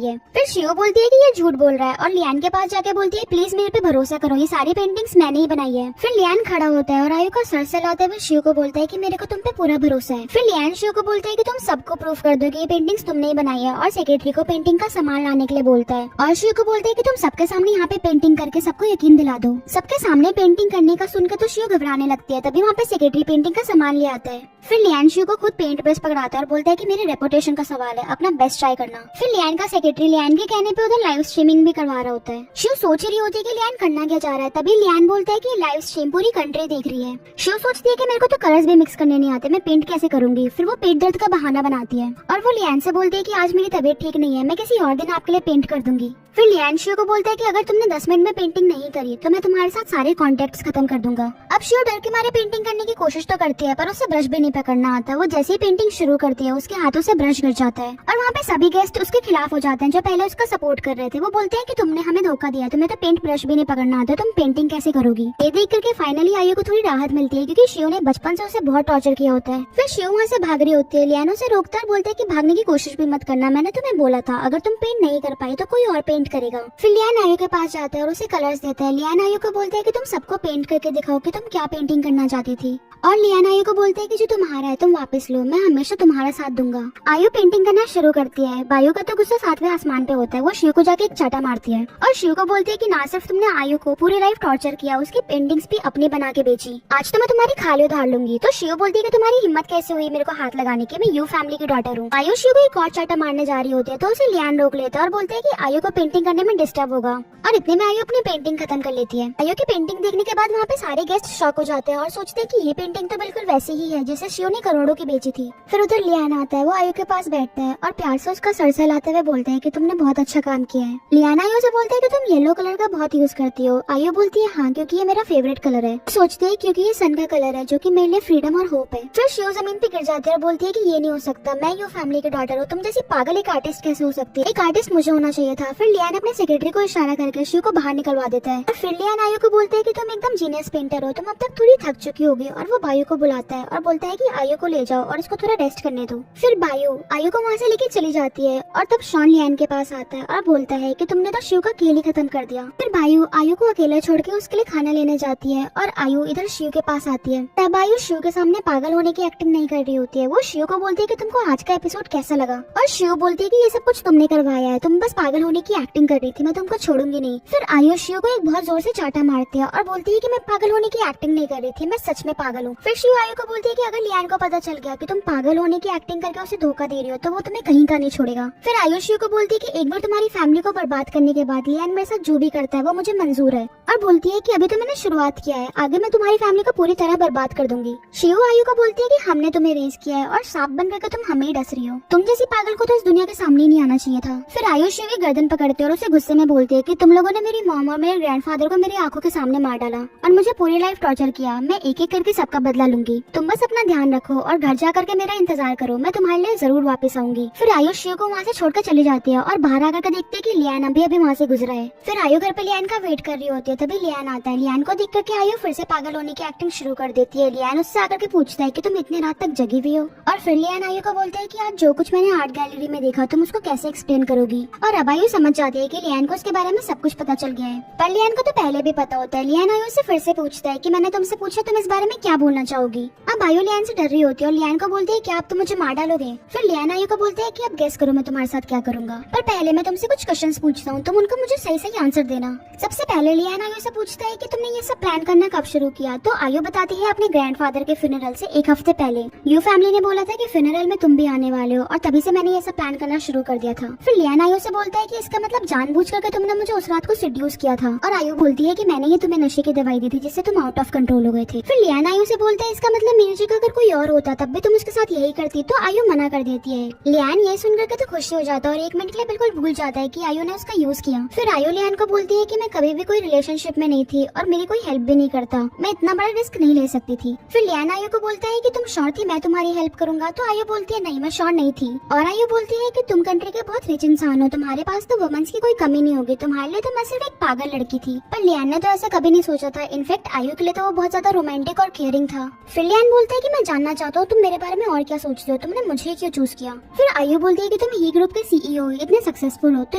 है। फिर शिव बोलती है कि ये झूठ बोल रहा है और लियान के पास जाके बोलती है प्लीज मेरे पे भरोसा करो, ये सारी पेंटिंग्स मैंने ही बनाई है। फिर लियान खड़ा होता है और आयु का सर सहलाते हुए शिव को बोलता है कि मेरे को तुम पे पूरा भरोसा है। फिर लियान शिव को बोलता है कि तुम सबको प्रूफ कर दो कि ये पेंटिंग्स तुमने ही बनाई है और सेक्रेटरी को पेंटिंग का सामान लाने के लिए बोलता है। और शिव को बोलता है कि तुम सबके सामने यहाँ पे पेंटिंग करके सबको यकीन दिला दो। सबके सामने पेंटिंग करने का सुनकर तो शिव घबराने लगती है, तभी वहाँ पे सेक्रेटरी पेंटिंग का सामान ले आता है। फिर लियान शिव को खुद पेंट ब्रश पकड़ाता है और बोलता है कि मेरे रेपुटेशन का सवाल है, अपना बेस्ट ट्राई करना। फिर लियान का सेक्रेटरी लियान के कहने पे उधर लाइव स्ट्रीमिंग भी करवा रहा होता है। शिव सोच रही होती है कि लियान करना क्या चाह रहा है, तभी लियान बोलता है कि लाइव स्ट्रीम पूरी कंट्री देख रही है। शिव सोचती है कि मेरे को तो कलर्स भी मिक्स करने नहीं आते, मैं पेंट कैसे करूंगी? फिर वो पेट दर्द का बहाना बनाती है और वो लियान से बोलती है कि आज मेरी तबीयत ठीक नहीं है, मैं किसी और दिन आपके लिए पेंट कर दूंगी। फिर लियान शिव को बोलता है कि अगर तुमने 10 मिनट में पेंटिंग नहीं करी तो मैं तुम्हारे साथ सारे कॉन्टेक्ट्स खत्म कर दूंगा। अब शिव डर के मारे पेंटिंग करने की कोशिश तो करती है पर उसे ब्रश भी नहीं पकड़ना आता। वो जैसे ही पेंटिंग शुरू करती है उसके हाथों से ब्रश गिर जाता है और वहाँ पे सभी गेस्ट उसके खिलाफ हो जाते हैं जो पहले उसका सपोर्ट कर रहे थे। वो बोलते हैं कि तुमने हमें धोखा दिया, तुम्हें तो पेंट ब्रश भी नहीं पकड़ना आता, तुम पेंटिंग कैसे करोगी? ये देख करके फाइनली आयु को थोड़ी राहत मिलती है क्योंकि शिव ने बचपन से उसे बहुत टॉर्चर किया होता है। फिर शिव वहाँ से भाग रही होती है, लियान उसे रोकता है, बोलता है कि भागने की कोशिश भी मत करना, मैंने तुम्हें बोला था अगर तुम पेंट नहीं कर पाई तो कोई और पेंट करेगा। फिर लियान आयु के पास जाता है और उसे कलर्स देता है। लियान आयु को बोलता है कि तुम सबको पेंट करके दिखाओ कि तुम क्या पेंटिंग करना चाहती थी। और लियान आयु को बोलते हैं कि जो तुम्हारा है तुम वापस लो, मैं हमेशा तुम्हारा साथ दूंगा। आयु पेंटिंग करना शुरू करती है। बायु का तो गुस्सा 7वें आसमान पे होता है, वो शिव को जाके एक चाटा मारती है और शिव को बोलती है कि ना सिर्फ तुमने आयु को पूरी लाइफ टॉर्चर किया, उसकी पेंटिंग्स भी अपनी बना के बेची, आज तो मैं तुम्हारी खाली उधार लूंगी। तो शिव बोलती है कि तुम्हारी हिम्मत कैसे हुई मेरे को हाथ लगाने की, मैं यू फैमिली की डॉटर हूँ। आयु शिव को एक और चाटा मारने जा रही होती है तो उसे लियान रोक लेता है और बोलते है कि आयु को पेंटिंग करने में डिस्टर्ब होगा और इतने में आयु अपनी पेंटिंग खत्म कर लेती है। आयु की पेंटिंग देखने के बाद वहाँ पे सारे गेस्ट शॉक हो जाते हैं और सोचते हैं कि ये पेंटिंग तो बिल्कुल वैसी ही है जैसे शिव ने करोड़ों की बेची थी। फिर उधर लियान आता है, वो आयु के पास बैठता है और प्यार से उसका सर सहलाते हुए बोलते हैं कि तुमने बहुत अच्छा काम किया है। लियान आयु से बोलते है कि तुम येलो कलर का बहुत यूज करती हो। आयु बोलती है हाँ क्योंकि ये मेरा फेवरेट कलर है। सोचते है क्योंकि ये सन का कलर है जो कि मेरे लिए फ्रीडम और होप है। फिर शिव जमीन पे गिर जाती है और बोलती है कि ये नहीं हो सकता, मैं यू फैमिली की डॉटर हूँ, तुम जैसी पागल एक आर्टिस्ट कैसे हो सकती है? एक आर्टिस्ट मुझे होना चाहिए था। फिर लियान अपने सेक्रेटरी को इशारा करके शिव को बाहर निकलवा देता है और फिर लियान आयु को बोलते है कि तुम एकदम जीनियस पेंटर हो, तुम अब तक थोड़ी थक चुकी होगी। और वो बायु को बुलाता है और बोलता है कि आयु को ले जाओ और इसको थोड़ा रेस्ट करने दो। फिर बायु आयु को वहाँ से लेके चली जाती है और तब शॉन लियान के पास आता है और बोलता है कि तुमने तो शिव का खेल ही खत्म कर दिया। फिर बायु आयु को अकेला छोड़ के उसके लिए खाना लेने जाती है और आयु इधर शिव के पास आती है। तब आयु शिव के सामने पागल होने की एक्टिंग नहीं कर रही होती है। वो शिव को बोलती है कि तुमको आज का एपिसोड कैसा लगा और शिव बोलती है कि ये सब कुछ तुमने करवाया है, तुम बस पागल होने की एक्टिंग कर रही थी, मैं तुमको छोड़ूंगी नहीं। फिर आयु शिव को एक बहुत जोर से चाटा मारती है और बोलती है कि मैं पागल होने की एक्टिंग नहीं कर रही थी, मैं सच में पागल हूँ। फिर शिव आयु को बोलती है कि अगर लियान को पता चल गया कि तुम पागल होने की एक्टिंग करके उसे धोखा दे रही हो तो वो तुम्हें कहीं का नहीं छोड़ेगा। फिर आयु शिव को बोलती है कि एक बार तुम्हारी फैमिली को बर्बाद करने के बाद लियान मेरे साथ जो भी करता है वो मुझे मंजूर है। और बोलती है कि अभी तो मैंने शुरुआत किया है, आगे मैं तुम्हारी फैमिली को पूरी तरह बर्बाद कर दूंगी। शिव आयु को बोलती है कि हमने तुम्हें रेस किया है और सांप बन करके तुम हमें ही डस रही हो, तुम जैसी पागल को तो इस दुनिया के सामने नहीं आना चाहिए था। फिर आयु शिव की गर्दन पकड़ते और उसे गुस्से में बोलती है कि तुम लोगों ने मेरी मॉम और मेरे ग्रैंडफादर को मेरी आंखों के सामने मार डाला और मुझे पूरी लाइफ टॉर्चर किया, मैं एक एक करके सबका बदला लूंगी, तुम बस अपना ध्यान रखो और घर जा करके मेरा इंतजार करो, मैं तुम्हारे लिए जरूर वापस आऊंगी। फिर आयु शिव को वहाँ से छोड़कर चली जाती है और बाहर आकर देखते है कि लियान अभी वहाँ से गुजरा है। फिर आयु घर पे लियान का वेट कर रही होती है, तभी लियान आता है। लियान को देख करके आयु फिर से पागल होने की एक्टिंग शुरू कर देती है। लियान उससे आकर के पूछता है कि तुम इतनी रात तक जगी हुई हो और फिर लियान आयु को बोलता है कि आज जो कुछ मैंने आर्ट गैलरी में देखा तुम उसको कैसे एक्सप्लेन करोगी। और अब आयु समझ जाती है कि लियान को उसके बारे में सब कुछ पता चल गया है। पर लियान को तो पहले भी पता होता है। लियान आयु से फिर से पूछता है कि मैंने तुमसे पूछा, तुम इस बारे में क्या बोलना चाहोगी। अब आयु लियान से डर रही होती है और लियान को बोलती है कि आप तो मुझे मार डालोगे। फिर लियान आयु को बोलते है कि अब गेस करो मैं तुम्हारे साथ क्या करूंगा, पर पहले मैं तुमसे कुछ क्वेश्चंस पूछता हूँ, तुम उनको मुझे सही सही आंसर देना। सबसे पहले लियान आयु से पूछता है कि तुमने ये सब प्लान करना कब शुरू किया। तो आयु बताती है अपने ग्रैंडफादर के फ्यूनरल से 1 हफ्ते पहले। यू फैमिली ने बोला था कि फ्यूनरल में तुम भी आने वाले हो और तभी से मैंने ये सब प्लान करना शुरू कर दिया था। फिर लियान आयु से बोलता है कि इसका मतलब जानबूझ करके तुमने मुझे उस रात को सेड्यूस किया था। और आयु बोलती है कि मैंने ये तुम्हें नशे की दवाई दी थी जिससे तुम आउट ऑफ कंट्रोल हो गए थे। फिर लियान आयु से बोलता है इसका मतलब मेरी जगह अगर कोई और होता तब भी तुम उसके साथ यही करती। तो आयु मना कर देती है। लियान ये सुनकर के तो खुशी हो जाता है और 1 मिनट के लिए बिल्कुल भूल जाता है कि आयु ने उसका यूज किया। फिर आयु लियान को बोलती है कि मैं कभी भी कोई रिलेशनशिप में नहीं थी और मेरी कोई हेल्प भी नहीं करता, मैं इतना बड़ा रिस्क नहीं ले सकती थी। फिर लियान आयु को बोलता है कि तुम श्योर थी मैं तुम्हारी हेल्प करूंगा। तो आयु बोलती है नहीं, मैं श्योर नहीं थी। और आयु बोलती है कि तुम कंट्री के बहुत रिच इंसान हो, तुम्हारे पास तो वुमेन्स की कोई कमी नहीं होगी, तुम्हारे लिए तो मैं सिर्फ एक पागल लड़की थी। पर लियान ने तो ऐसा कभी नहीं सोचा था। इनफैक्ट आयु के लिए तो वो बहुत ज्यादा रोमांटिक और केयरिंग था। फिर लियान बोलता है कि मैं जानना चाहता हूँ तुम मेरे बारे में और क्या सोचते हो, तुमने मुझे क्यों चूज किया। फिर आयु बोलती है कि तुम ही ग्रुप के सीईओ हो, इतने सक्सेसफुल हो। तो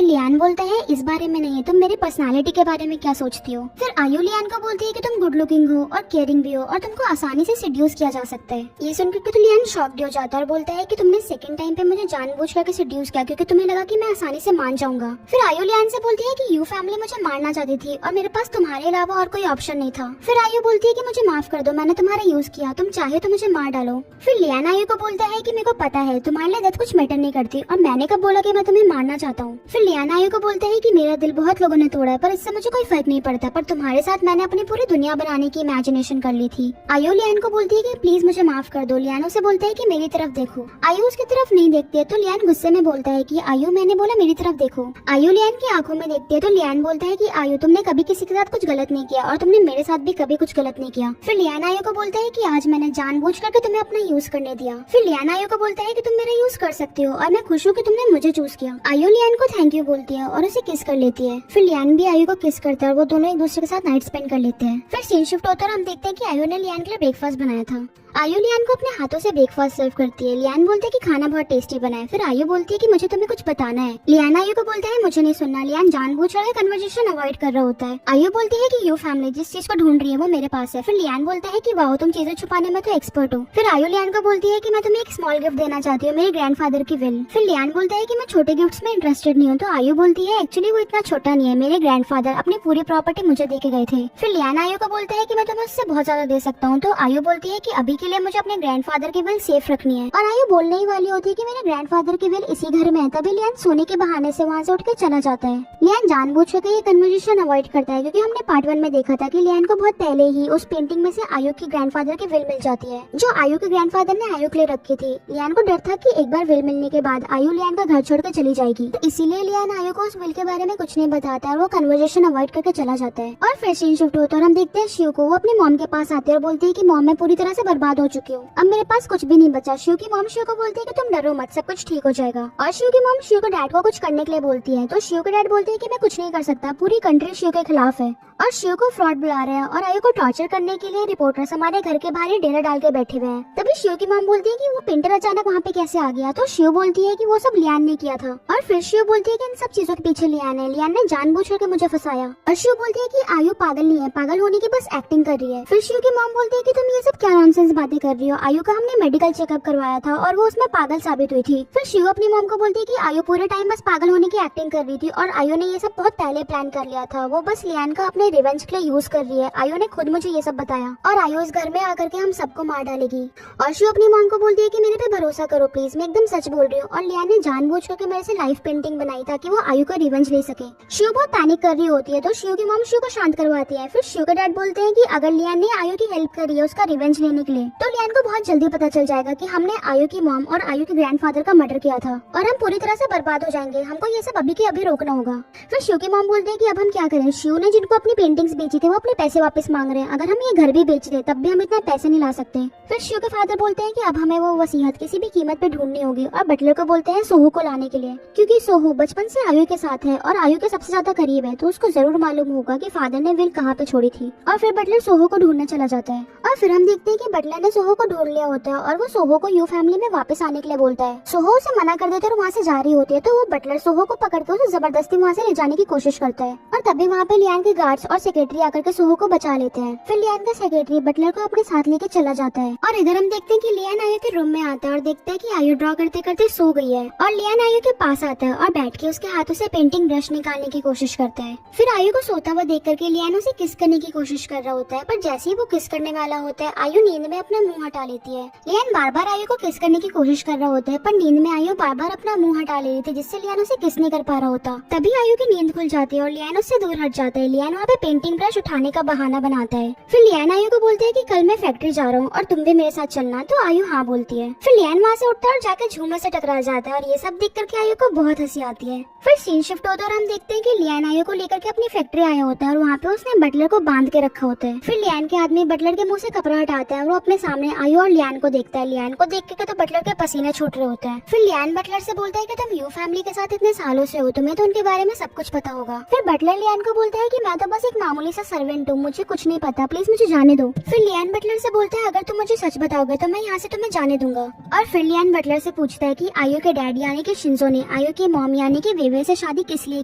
लियान बोलता है इस बारे में नहीं, तुम मेरी पर्सनालिटी के बारे में क्या सोचती हो। फिर आयु लियान को बोलती है कि तुम गुड लुकिंग हो और केयरिंग भी हो और तुमको आसानी से सेड्यूस किया जा सकता है। ये सुनकर तो लियान शॉक्ड हो जाता है और बोलता है कि तुमने सेकंड टाइम पे मुझे जानबूझ करके सेड्यूस किया क्योंकि तुम्हें लगा कि मैं आसानी से मान जाऊंगा। फिर आयु लियान से बोलती है कि यू फैमिली मुझे मारना चाहती थी और मेरे पास तुम्हारे अलावा और कोई ऑप्शन नहीं था। फिर आयु बोलती है कि मुझे माफ कर दो, मैंने तुम्हारा यूज किया, तुम चाहे तो मुझे मार डालो। फिर लियान आयु को बोलता है कि मेरे को पता है तुम्हारे लिए डेथ कुछ मैटर नहीं करती और मैंने कब बोला कि मैं तुम्हें मारना चाहता हूँ। फिर लियान आयु को बोलता है कि मेरा दिल बहुत लोगों ने तोड़ा है पर इससे मुझे कोई फर्क नहीं पड़ता, पर तुम्हारे साथ मैंने अपनी पूरी दुनिया बनाने की इमेजिनेशन कर ली थी। आयु लियान को बोलती है कि प्लीज मुझे माफ कर दो। लियान उसे बोलता है कि मेरी तरफ देखो। आयु उसकी तरफ नहीं देखती है तो लियान गुस्से में बोलता है कि आयु मैंने बोला मेरी तरफ देखो। आयु लियान की आंखों में देखती है तो लियान बोलता है कि आयु तुमने कभी किसी के साथ कुछ गलत नहीं किया और तुमने मेरे साथ भी कभी कुछ गलत नहीं किया। फिर लियान आयु को बोलता है कि आज मैंने जानबूझ करके तुम्हें अपना यूज करने दिया। फिर लियान आयु को बोलता है कि तुम मेरा यूज कर सकती हो और मैं खुश हूँ कि तुमने मुझे चूज किया। आयु लियान को थैंक यू बोलती है और उसे किस कर लेती है। फिर लियान भी आयु को किस करता है और वो दोनों एक दूसरे के साथ नाइट स्पेंड कर लेते हैं। फिर सीन शिफ्ट होता है और हम देखते हैं कि आयु ने लियान के लिए ब्रेकफास्ट बनाया था। आयु लियान को अपने हाथों से ब्रेकफास्ट सर्व करती है। लियान बोलते है कि खाना बहुत टेस्टी बना है। फिर आयु बोलती है कि मुझे तुम्हें कुछ बताना है। लियान आयु को बोलता है मुझे नहीं सुनना। लियान जानबूझ कर कन्वर्सेशन अवॉइड कर रहा होता है। आयु बोलती है कि यू फैमिली जिस चीज को ढूंढ रही है वो मेरे पास है। फिर लियान बोलता है कि वाह तुम चीजें छुपाने में तो एक्सपर्ट हो। फिर आयु लियान को बोलती है कि मैं तुम्हें एक स्मॉल गिफ्ट देना चाहती हूँ, मेरे ग्रैंडफादर की विल। फिर लियान बोलता है कि मैं छोटे गिफ्ट्स में इंटरेस्टेड नहीं हूँ। तो आयु बोलती है एक्चुअली वो इतना छोटा नहीं है, मेरे ग्रैंडफादर अपनी पूरी प्रॉपर्टी मुझे दे के गए थे। फिर लियान आयु को बोलता है कि मैं तुम्हें उससे बहुत ज्यादा दे सकता हूँ। तो आयु बोलती है कि अभी के लिए मुझे अपने ग्रैंडफादर की विल सेफ रखनी है। और आयु बोलने ही वाली होती है कि मेरे ग्रैंडफादर की विल इसी घर में है। तभी लियान सोने के बहाने से वहाँ से उठ के चला जाता है। लियान जानबूझ कर ये कन्वर्सेशन अवॉइड करता है क्योंकि हमने पार्ट 1 में देखा था कि लियान को बहुत पहले ही उस पेंटिंग में से आयु की ग्रैंडफादर की विल मिल जाती है जो आयु के ग्रैंडफादर ने आयु के लिए रखी थी। लियान को डर था कि एक बार विल मिलने के बाद आयु लियान का घर छोड़कर चली जाएगी, तो इसीलिए लियान आयु को उस विल के बारे में कुछ नहीं बताता है और वो कन्वर्सेशन अवॉइड करके चला जाता है। और फिर सीन शिफ्ट होता है और हम देखते हैं शिव को। वो अपनी मॉम के पास आते हैं और बोलती है कि मॉम मैं पूरी तरह से बर्बाद हो चुकी हूँ, अब मेरे पास कुछ भी नहीं बचा। शिव की मॉम शिव को बोलती है कि तुम डरो मत, सब कुछ ठीक हो जाएगा। और शिव की मॉम शिव के डैड को कुछ करने के लिए बोलती है तो शिव के डैड बोलते हैं कि मैं कुछ नहीं कर सकता, पूरी कंट्री शिव के खिलाफ है और शिव को फ्रॉड बुला रहे हैं और आयु को टॉर्चर करने के लिए रिपोर्टर्स हमारे घर के बाहर ही डेरा डाल के बैठे हुए हैं। तभी शिव की मॉम बोलती है कि वो पेंटर अचानक वहाँ पे कैसे आ गया। तो शिव बोलती है कि वो सब लियान ने किया था। और फिर शिव बोलती है कि इन सब चीजों के पीछे लियान है, लियान ने जानबूझ करके मुझे फंसाया। और शिव बोलती है कि आयु पागल नहीं है, पागल होने की बस एक्टिंग कर रही है। फिर शिव की मॉम बोलती है कि तुम ये सब क्या नॉनसेंस बातें कर रही हो, आयु का हमने मेडिकल चेकअप करवाया था और वो उसमें पागल साबित हुई थी। फिर शिव अपनी मॉम को बोलती है कि आयु पूरे टाइम बस पागल होने की एक्टिंग कर रही थी और आयु ने ये सब बहुत पहले प्लान कर लिया था, वो बस लियान का अपने रिवेंज के लिए यूज कर रही है। आयु ने खुद मुझे ये सब बताया और आयु इस घर में आकर के हम सबको मार डालेगी। और शिव अपनी मॉम को बोलती है कि मेरे पे भरोसा करो प्लीज, मैं एकदम सच बोल रही हूँ। और लियान ने जानबूझ करके मेरे से लाइफ पेंटिंग बनाई ताकि वो आयु का रिवेंज ले सके। शिव बहुत पैनिक कर रही होती है तो शिव की मॉम शिव को शांत करवाती है। फिर शिव के डैड बोलते हैं कि अगर लियान ने आयु की हेल्प करी है उसका रिवेंज लेने के लिए तो लियान को बहुत जल्दी पता चल जाएगा कि हमने आयु की मॉम और आयु के ग्रैंडफादर का मर्डर किया था और हम पूरी तरह से बर्बाद हो जाएंगे, हमको ये सब अभी के अभी रोकना होगा। फिर शिव की मॉम बोलते हैं कि अब हम क्या करें, शिव ने जिनको अपनी पेंटिंग्स बेची थे वो अपने पैसे वापस मांग रहे हैं, अगर हम ये घर भी बेच दे तब भी हम इतना पैसे नहीं ला सकते। फिर शिव के फादर बोलते हैं कि अब हमें वो वसीयत किसी भी कीमत पे ढूंढनी होगी और बटलर को बोलते हैं सोहू को लाने के लिए क्योंकि सोहू बचपन से आयु के साथ है और आयु के सबसे ज्यादा करीब है तो उसको जरूर मालूम होगा कि फादर ने विल कहाँ पे छोड़ी थी। और फिर बटलर सोहू को ढूंढने चला जाता है और फिर हम देखते हैं कि बटलर लियान ने सोहो को ढूंढ लिया होता है और वो सोहो को यू फैमिली में वापस आने के लिए बोलता है। सोहो उसे मना कर देता है और वहाँ से जा रही होती है, तो वो बटलर सोहो को पकड़ के उसे जबरदस्ती वहाँ से ले जाने की कोशिश करता है और तभी वहाँ पे लियान के गार्ड्स और सेक्रेटरी आकर के सोहो को बचा लेते हैं। फिर लियान का सेक्रेटरी बटलर को अपने साथ लेके चला जाता है और इधर हम देखते हैं कि लियान आयु के रूम में आता है और देखता है कि आयु ड्रॉ करते करते सो गई है और लियान आयु के पास आता है और बैठ के उसके हाथों से पेंटिंग ब्रश निकालने की कोशिश करता है। फिर आयु को सोता हुआ देख करके लियान उसे किस करने की कोशिश कर रहा होता है, पर जैसे ही वो किस करने वाला होता है आयु नींद में अपना मुंह हटा लेती है। लियान बार बार आयु को किस करने की कोशिश कर रहा होता है, पर नींद में आयु बार बार अपना मुंह हटा ले रही थी, जिससे लियान उसे किस नहीं कर पा रहा होता। तभी आयु की नींद खुल जाती है और लियान उससे दूर हट जाता है। लियान वहाँ पे पेंटिंग ब्रश उठाने का बहाना बनाता है। फिर लियान आयु को बोलते है कि कल मैं फैक्ट्री जा रहा हूँ और तुम भी मेरे साथ चलना, तो आयु हाँ बोलती है। फिर लियान वहाँ से उठता है और जाकर झूमर से टकरा जाता है और ये सब देख करके आयु को बहुत हंसी आती है। फिर सीन शिफ्ट होता है और हम देखते हैं कि लियान आयु को लेकर के अपनी फैक्ट्री आया होता है और वहाँ पे उसने बटलर को बांध के रखा होता है। फिर लियान के आदमी बटलर के मुंह से कपड़ा हटाता है और वो अपने सामने आयु और लियान को देखता है। लियान को देख के तो बटलर के पसीने छूट रहे होते हैं। फिर लियान बटलर से बोलता है कि तुम यू फैमिली के साथ इतने सालों से हो, तुम्हें तो उनके बारे में सब कुछ पता होगा। फिर बटलर लियान को बोलता है कि मैं तो बस एक मामूली सा सर्वेंट हूँ, मुझे कुछ नहीं पता, प्लीज मुझे जाने दो। फिर लियान बटलर से बोलता है अगर तुम मुझे सच बताओगे तो मैं यहाँ से तुम्हें जाने दूंगा। और फिर लियान बटलर से पूछता है कि आयु के डैड यानी कि शिंजो ने आयु की मॉम यानी कि वेवे से शादी किस लिए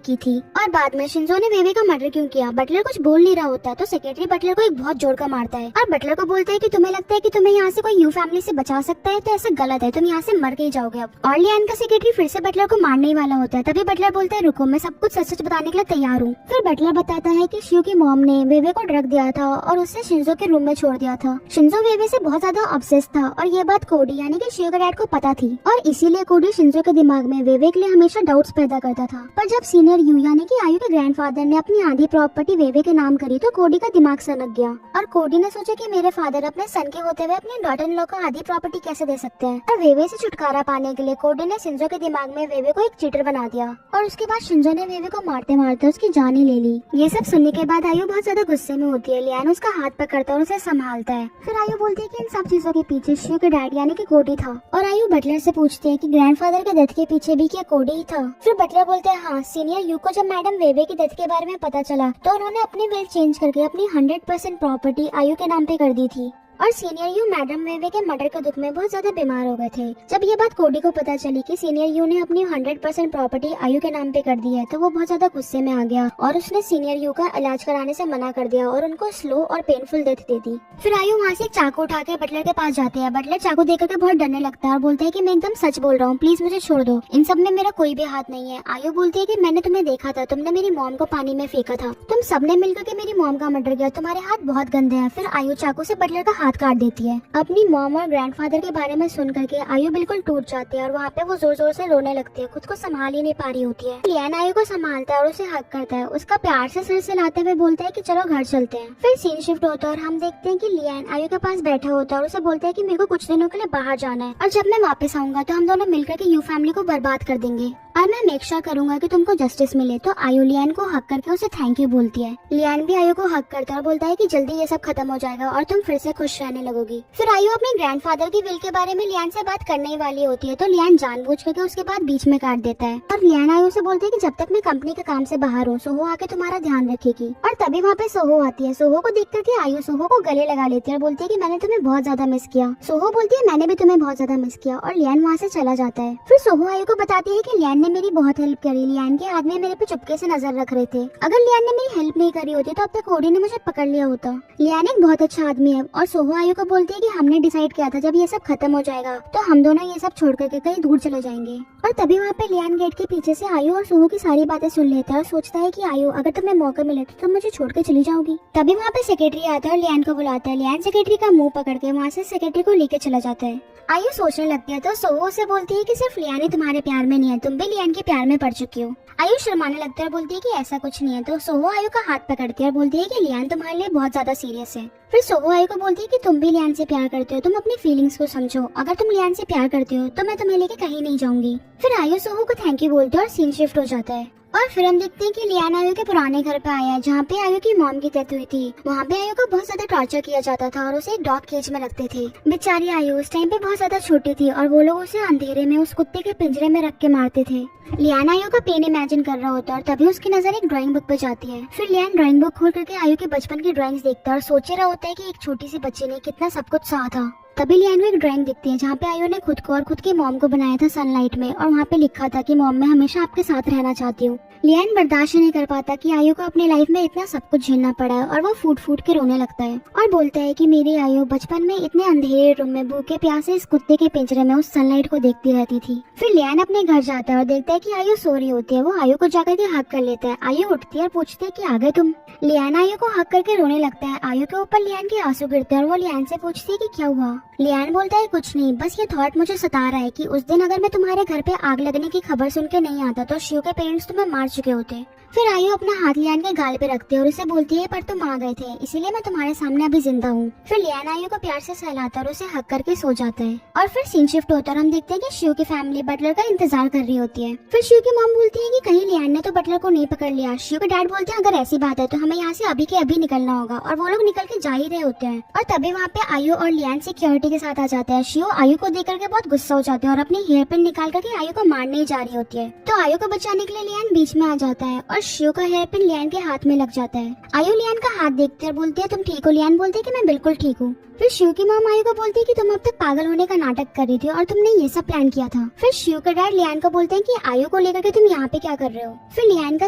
की थी और बाद में शिंजो ने वेवे का मर्डर क्यों किया। बटलर कुछ बोल नहीं रहा होता, तो सेक्रेटरी बटलर को एक बहुत जोर का मारता है और बटलर को बोलता है कि तुम्हें लगता है कि तुम्हें यहाँ से कोई यू फैमिली से बचा सकता है, तो ऐसा गलत है, तुम यहाँ से मर के ही जाओगे अब। और लियान का सेक्रेटरी फिर से बटलर को मारने ही वाला होता है, तभी बटलर बोलता है रुको, मैं सब कुछ सच सच बताने के लिए तैयार हूँ। फिर बटलर बताता है कि शिव की मॉम ने वेवे को ड्रग दिया था और उसे शिंजो के रूम में छोड़ दिया था। शिंजो वेवे से बहुत ज्यादा ऑब्सेस्ड था और ये बात कोडी यानी कि शिव के डैड को पता थी और इसीलिए कोडी शिंजो के दिमाग में वेवे के लिए हमेशा डाउट्स पैदा करता था। पर जब सीनियर यू यानी कि आयु के ग्रैंडफादर ने अपनी आधी प्रॉपर्टी वेवे के नाम करी तो कोडी का दिमाग सनक गया और कोडी ने सोचा कि मेरे फादर अपने सन के होते हुए अपने डॉटर इन लॉ को आधी प्रॉपर्टी कैसे दे सकते हैं। और वेवे से छुटकारा पाने के लिए कोडी ने शिंजो के दिमाग में वेवे को एक चीटर बना दिया और उसके बाद शिंजो ने वेवे को मारते मारते उसकी जान ही ले ली। ये सब सुनने के बाद आयु बहुत ज्यादा गुस्से में होती है। लियान उसका हाथ पकड़ता है और उसे संभालता है। फिर आयु बोलती है कि इन सब चीजों के पीछे शिव के डैड यानी कि कोडी था और आयु बटलर से पूछती है कि ग्रैंडफादर के डेथ के पीछे भी क्या कोडी ही था। फिर बटलर बोलते हैं हाँ, सीनियर यू को जब मैडम वेवे की डेथ के बारे में पता चला तो उन्होंने अपनी विल चेंज करके अपनी 100% प्रॉपर्टी आयु के नाम पे कर दी थी और सीनियर यू मैडम वेवे के मर्डर के दुख में बहुत ज्यादा बीमार हो गए थे। जब ये बात कोडी को पता चली कि सीनियर यू ने अपनी 100% प्रॉपर्टी आयु के नाम पे कर दी है तो वो बहुत ज्यादा गुस्से में आ गया और उसने सीनियर यू का इलाज कराने से मना कर दिया और उनको स्लो और पेनफुल डेथ दे दी। फिर आयु वहाँ से एक चाकू उठा के बटलर के पास जाते हैं। बटलर चाकू देकर के बहुत डरने लगता है और बोलता है कि मैं एकदम सच बोल रहा हूँ, प्लीज मुझे छोड़ दो, इन सब में मेरा कोई भी हाथ नहीं है। आयु बोलती है कि मैंने तुम्हें देखा था, तुमने मेरी मॉम को पानी में फेंका था, तुम सबने मिलकर के मेरी मॉम का मर्डर किया, तुम्हारे हाथ बहुत गंदे हैं। फिर आयु चाकू से बटलर का हाथ काट देती है। अपनी मॉम और ग्रैंडफादर के बारे में सुन करके आयु बिल्कुल टूट जाती है और वहाँ पे वो जोर जोर से रोने लगती है, खुद को संभाल ही नहीं पा रही होती है। लियान आयु को संभालता है और उसे हक करता है, उसका प्यार से सिर हिलाते हुए बोलता है कि चलो घर चलते हैं। फिर सीन शिफ्ट होता है और हम देखते हैं कि लियान आयु के पास बैठा होता है और उसे बोलता है कि मेरे को कुछ दिनों के लिए बाहर जाना है और जब मैं वापस आऊंगा तो हम दोनों मिलकर के यू फैमिली को बर्बाद कर देंगे और मैं मेक श्योर करूंगा कि तुमको जस्टिस मिले। तो आयु लियान को हक करके उसे थैंक यू बोलती है। लियान भी आयु को हक करता है और बोलता है कि जल्दी ये सब खत्म हो जाएगा और तुम फिर से खुश रहने लगोगी। फिर आयु अपने ग्रैंडफादर की विल के बारे में लियान से बात करने ही वाली होती है तो लियान जानबूझ करके उसके बाद बीच में काट देता है और लियान आयु से बोलती है कि जब तक मैं कंपनी के काम से बाहर हूँ सोहो आके तुम्हारा ध्यान रखेगी। और तभी वहाँ पे सोहो आती है। सोहो को देख करके आयु सोहो को गले लगा लेती है और बोलती है कि मैंने तुम्हें बहुत ज्यादा मिस किया। सोहो बोलती है मैंने भी तुम्हें बहुत ज्यादा मिस किया और लियान वहाँ से चला जाता है। फिर सोहो आयु को बताती है कि लियान ने मेरी बहुत हेल्प करी, लियान के आदमी मेरे पे चुपके से नजर रख रहे थे, अगर लियान ने मेरी हेल्प नहीं करी होती तो अब तक कोडी ने मुझे पकड़ लिया होता। लियान एक बहुत अच्छा आदमी है। और सोहो आयु को बोलती है कि हमने डिसाइड किया था जब ये सब खत्म हो जाएगा तो हम दोनों ये सब छोड़ करके कहीं दूर चले जाएंगे। और तभी वहाँ पे लियान गेट के पीछे से आयु और सोहो की सारी बातें सुन लेता है और सोचता है कि आयु अगर तुम्हें मौका मिले तो तुम मुझे छोड़ के चली जाओगी। तभी वहाँ पे सेक्रेटरी आता है और लियान को बुलाता है। लियान सेक्रेटरी का मुंह पकड़ के वहाँ से सेक्रेटरी को लेके चला जाता है। आयु सोचने लगती है तो सोहो से बोलती है कि सिर्फ लियान ही तुम्हारे प्यार में नहीं है, तुम भी लियान के प्यार में पड़ चुकी हो। आयु शर्माने लगता है और बोलती है कि ऐसा कुछ नहीं है। तो सोहो आयु का हाथ पकड़ती है और बोलती है कि लियान तुम्हारे लिए बहुत ज्यादा सीरियस है। फिर सोहो आयु को बोलती है कि तुम भी लियान से प्यार करते हो, तुम अपनी फीलिंग्स को समझो, अगर तुम लियान से प्यार करते हो तो मैं तुम्हें लेके कहीं नहीं जाऊंगी। फिर आयु सोहो को थैंक यू बोलती है और सीन शिफ्ट हो जाता है। और फिर हम देखते हैं कि लियान आयु के पुराने घर पे आया है जहाँ पे आयु की मॉम की डेथ हुई थी। वहाँ पे आयु को बहुत ज्यादा टॉर्चर किया जाता था और उसे एक डॉग केज में रखते थे। बेचारी आयु उस टाइम पे बहुत ज्यादा छोटी थी और वो लोग उसे अंधेरे में उस कुत्ते के पिंजरे में रख के मारते थे। लियान आयु का पेन इमेजिन कर रहा होता है और तभी उसकी नजर एक ड्राइंग बुक पे जाती है। फिर लियान ड्राइंग बुक खोल करके आयु के बचपन की ड्राइंग्स देखता है और सोच रहा होता है कि एक छोटी सी बच्ची ने कितना सब कुछ सहा था। तभी लियान को एक ड्राइंग दिखती है जहाँ पे आयु ने खुद को और खुद की मॉम को बनाया था सनलाइट में, और वहाँ पे लिखा था कि मॉम मैं हमेशा आपके साथ रहना चाहती हूँ। लियान बर्दाश्त नहीं कर पाता कि आयु को अपनी लाइफ में इतना सब कुछ झेलना पड़ा है, और वो फूट फूट के रोने लगता है और बोलता है कि मेरी आयु बचपन में इतने अंधेरे रूम में भूखे प्यासे इस कुत्ते के पिंजरे में उस सनलाइट को देखती रहती थी। फिर लियान अपने घर जाता है और देखता है कि आयु सो रही होती है। वो आयु को जाकर के हक कर लेता है। आयु उठती है और पूछती है कि आ गए तुम। लियान आयु को हक करके रोने लगता है। आयु के ऊपर लियान के आंसू गिरते हैं और वो लियान से पूछती है कि क्या हुआ। लियान बोलता है कुछ नहीं, बस ये थॉट मुझे सता रहा है कि उस दिन अगर मैं तुम्हारे घर पे आग लगने की खबर सुन के नहीं आता तो शिव के पेरेंट्स तुम्हें मार चुके होते। फिर आयु अपना हाथ लियान के गाल पे रखती है और उसे बोलती है पर तुम आ गए थे इसीलिए मैं तुम्हारे सामने अभी जिंदा हूँ। फिर लियान आयु को प्यार से सहलाता और उसे हक करके सो जाता है। और फिर सीन शिफ्ट होता है और हम देखते हैं कि शिव की फैमिली बटलर का इंतजार कर रही होती है। फिर शिव की मॉम बोलती है कि कहीं लियान ने तो बटलर को नहीं पकड़ लिया। शिव के डैड बोलते हैं अगर ऐसी बात है तो हमें यहाँ से अभी के अभी निकलना होगा, और वो लोग निकल के जा ही रहे होते हैं। और तभी वहाँ पे आयु और लियान सिक्योरिटी के साथ आ जाता है। शिव आयु को देख करके बहुत गुस्सा हो जाते हैं और अपनी हेयर पिन निकाल करके आयु को मारने ही जा रही होती है। तो आयु को बचाने के लिए लियान बीच में आ जाता है और शिव का हेयर पिन लियान के हाथ में लग जाता है। आयु लियान का हाथ देखते हैं और बोलती है तुम ठीक हो। लियान बोलते है कि मैं बिल्कुल ठीक हूँ। फिर शिव की मॉम आयु को बोलती है कि तुम अब तक पागल होने का नाटक कर रही थी और तुमने ये सब प्लान किया था। फिर शिव का डैड लियान को बोलते हैं कि आयु को लेकर के तुम यहाँ पे क्या कर रहे हो। फिर लियान का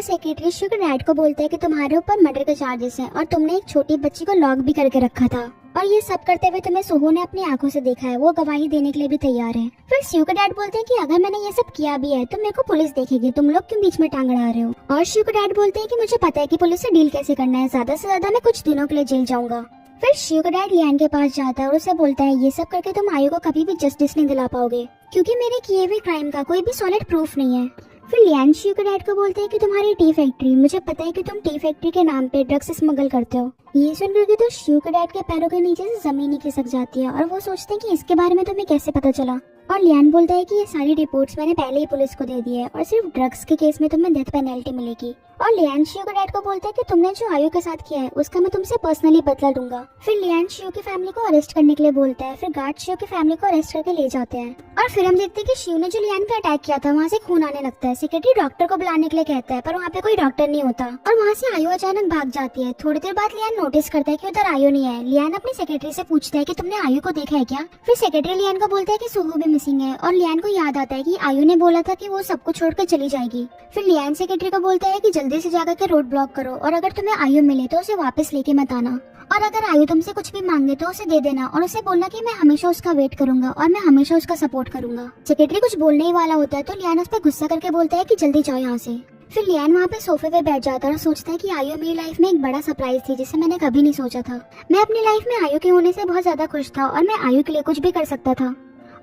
सेक्रेटरी शिव के डैड को बोलता है कि तुम्हारे ऊपर मर्डर के चार्जेस हैं और तुमने एक छोटी बच्ची को लॉक भी करके रखा था, और ये सब करते हुए तुम्हें सोहो ने अपनी आंखों से देखा है। वो गवाही देने के लिए भी तैयार है। फिर शिव का डैड बोलते हैं कि अगर मैंने ये सब किया भी है तो मेरे को पुलिस देखेगी, तुम लोग क्यों बीच में टांग अड़ा रहे हो। और शिव का डैड बोलते हैं कि मुझे पता है कि पुलिस से डील कैसे करना है, ज्यादा से ज्यादा मैं कुछ दिनों के लिए जेल जाऊंगा। फिर शिव का डैड लियान के पास जाता है और उसे बोलता है ये सब करके तुम आयु को कभी भी जस्टिस नहीं दिला पाओगे क्योंकि मेरे किए हुए क्राइम का कोई भी सॉलिड प्रूफ नहीं है। फिर लियान शिव के डैड को बोलते हैं कि तुम्हारी टी फैक्ट्री, मुझे पता है कि तुम टी फैक्ट्री के नाम पे ड्रग्स स्मगल करते हो। ये सुनकर के तो शिव के डैड के पैरों के नीचे से जमीन ही खिसक जाती है और वो सोचते हैं कि इसके बारे में तुम्हें कैसे पता चला। और लियान बोलता है कि ये सारी रिपोर्ट्स मैंने पहले ही पुलिस को दे दी है और सिर्फ ड्रग्स के केस में तुम्हें डेथ पेनल्टी मिलेगी। और लियान शिव के डैड को बोलता है कि तुमने जो आयु के साथ किया है उसका मैं तुमसे पर्सनली बदला लूंगा। फिर लियान शिव की फैमिली को अरेस्ट करने के लिए बोलता है। फिर गार्ड शिव की फैमिली को अरेस्ट करके ले जाते हैं। और फिर हम देखते हैं कि शिव ने जो लियान पे अटैक किया था वहाँ से खून आने लगता है। सेक्रेटरी डॉक्टर को बुलाने के लिए कहता है पर वहाँ पे कोई डॉक्टर नहीं होता और वहाँ से आयु अचानक भाग जाती है। थोड़ी देर बाद लियान नोटिस करता है कि उधर आयु नहीं है। लियान अपनी सेक्रेटरी से पूछता है कि तुमने आयु को देखा है क्या। फिर सेक्रेटरी लियान को बोलता है कि सोहो भी मिसिंग है और लियान को याद आता है कि आयु ने बोला था कि वो सबको छोड़कर चली जाएगी। फिर लियान सेक्रेटरी को बोलता है कि जल्दी से जाकर के रोड ब्लॉक करो और अगर तुम्हें आयु मिले तो उसे वापस लेके मत आना, और अगर आयु तुमसे कुछ भी मांगे तो उसे दे देना और उसे बोलना कि मैं हमेशा उसका वेट करूंगा और मैं हमेशा उसका सपोर्ट करूंगा। सेक्रेटरी कुछ बोलने ही वाला होता है तो लियान उस पर गुस्सा करके बोलता है कि जल्दी जाओ यहाँ से। फिर लियान वहाँ पे सोफे पे बैठ जाता है और सोचता है कि आयु मेरी लाइफ में एक बड़ा सरप्राइज थी जिसे मैंने कभी नहीं सोचा था। मैं अपनी लाइफ में आयु के होने से बहुत ज्यादा खुश था और मैं आयु के लिए कुछ भी कर सकता था।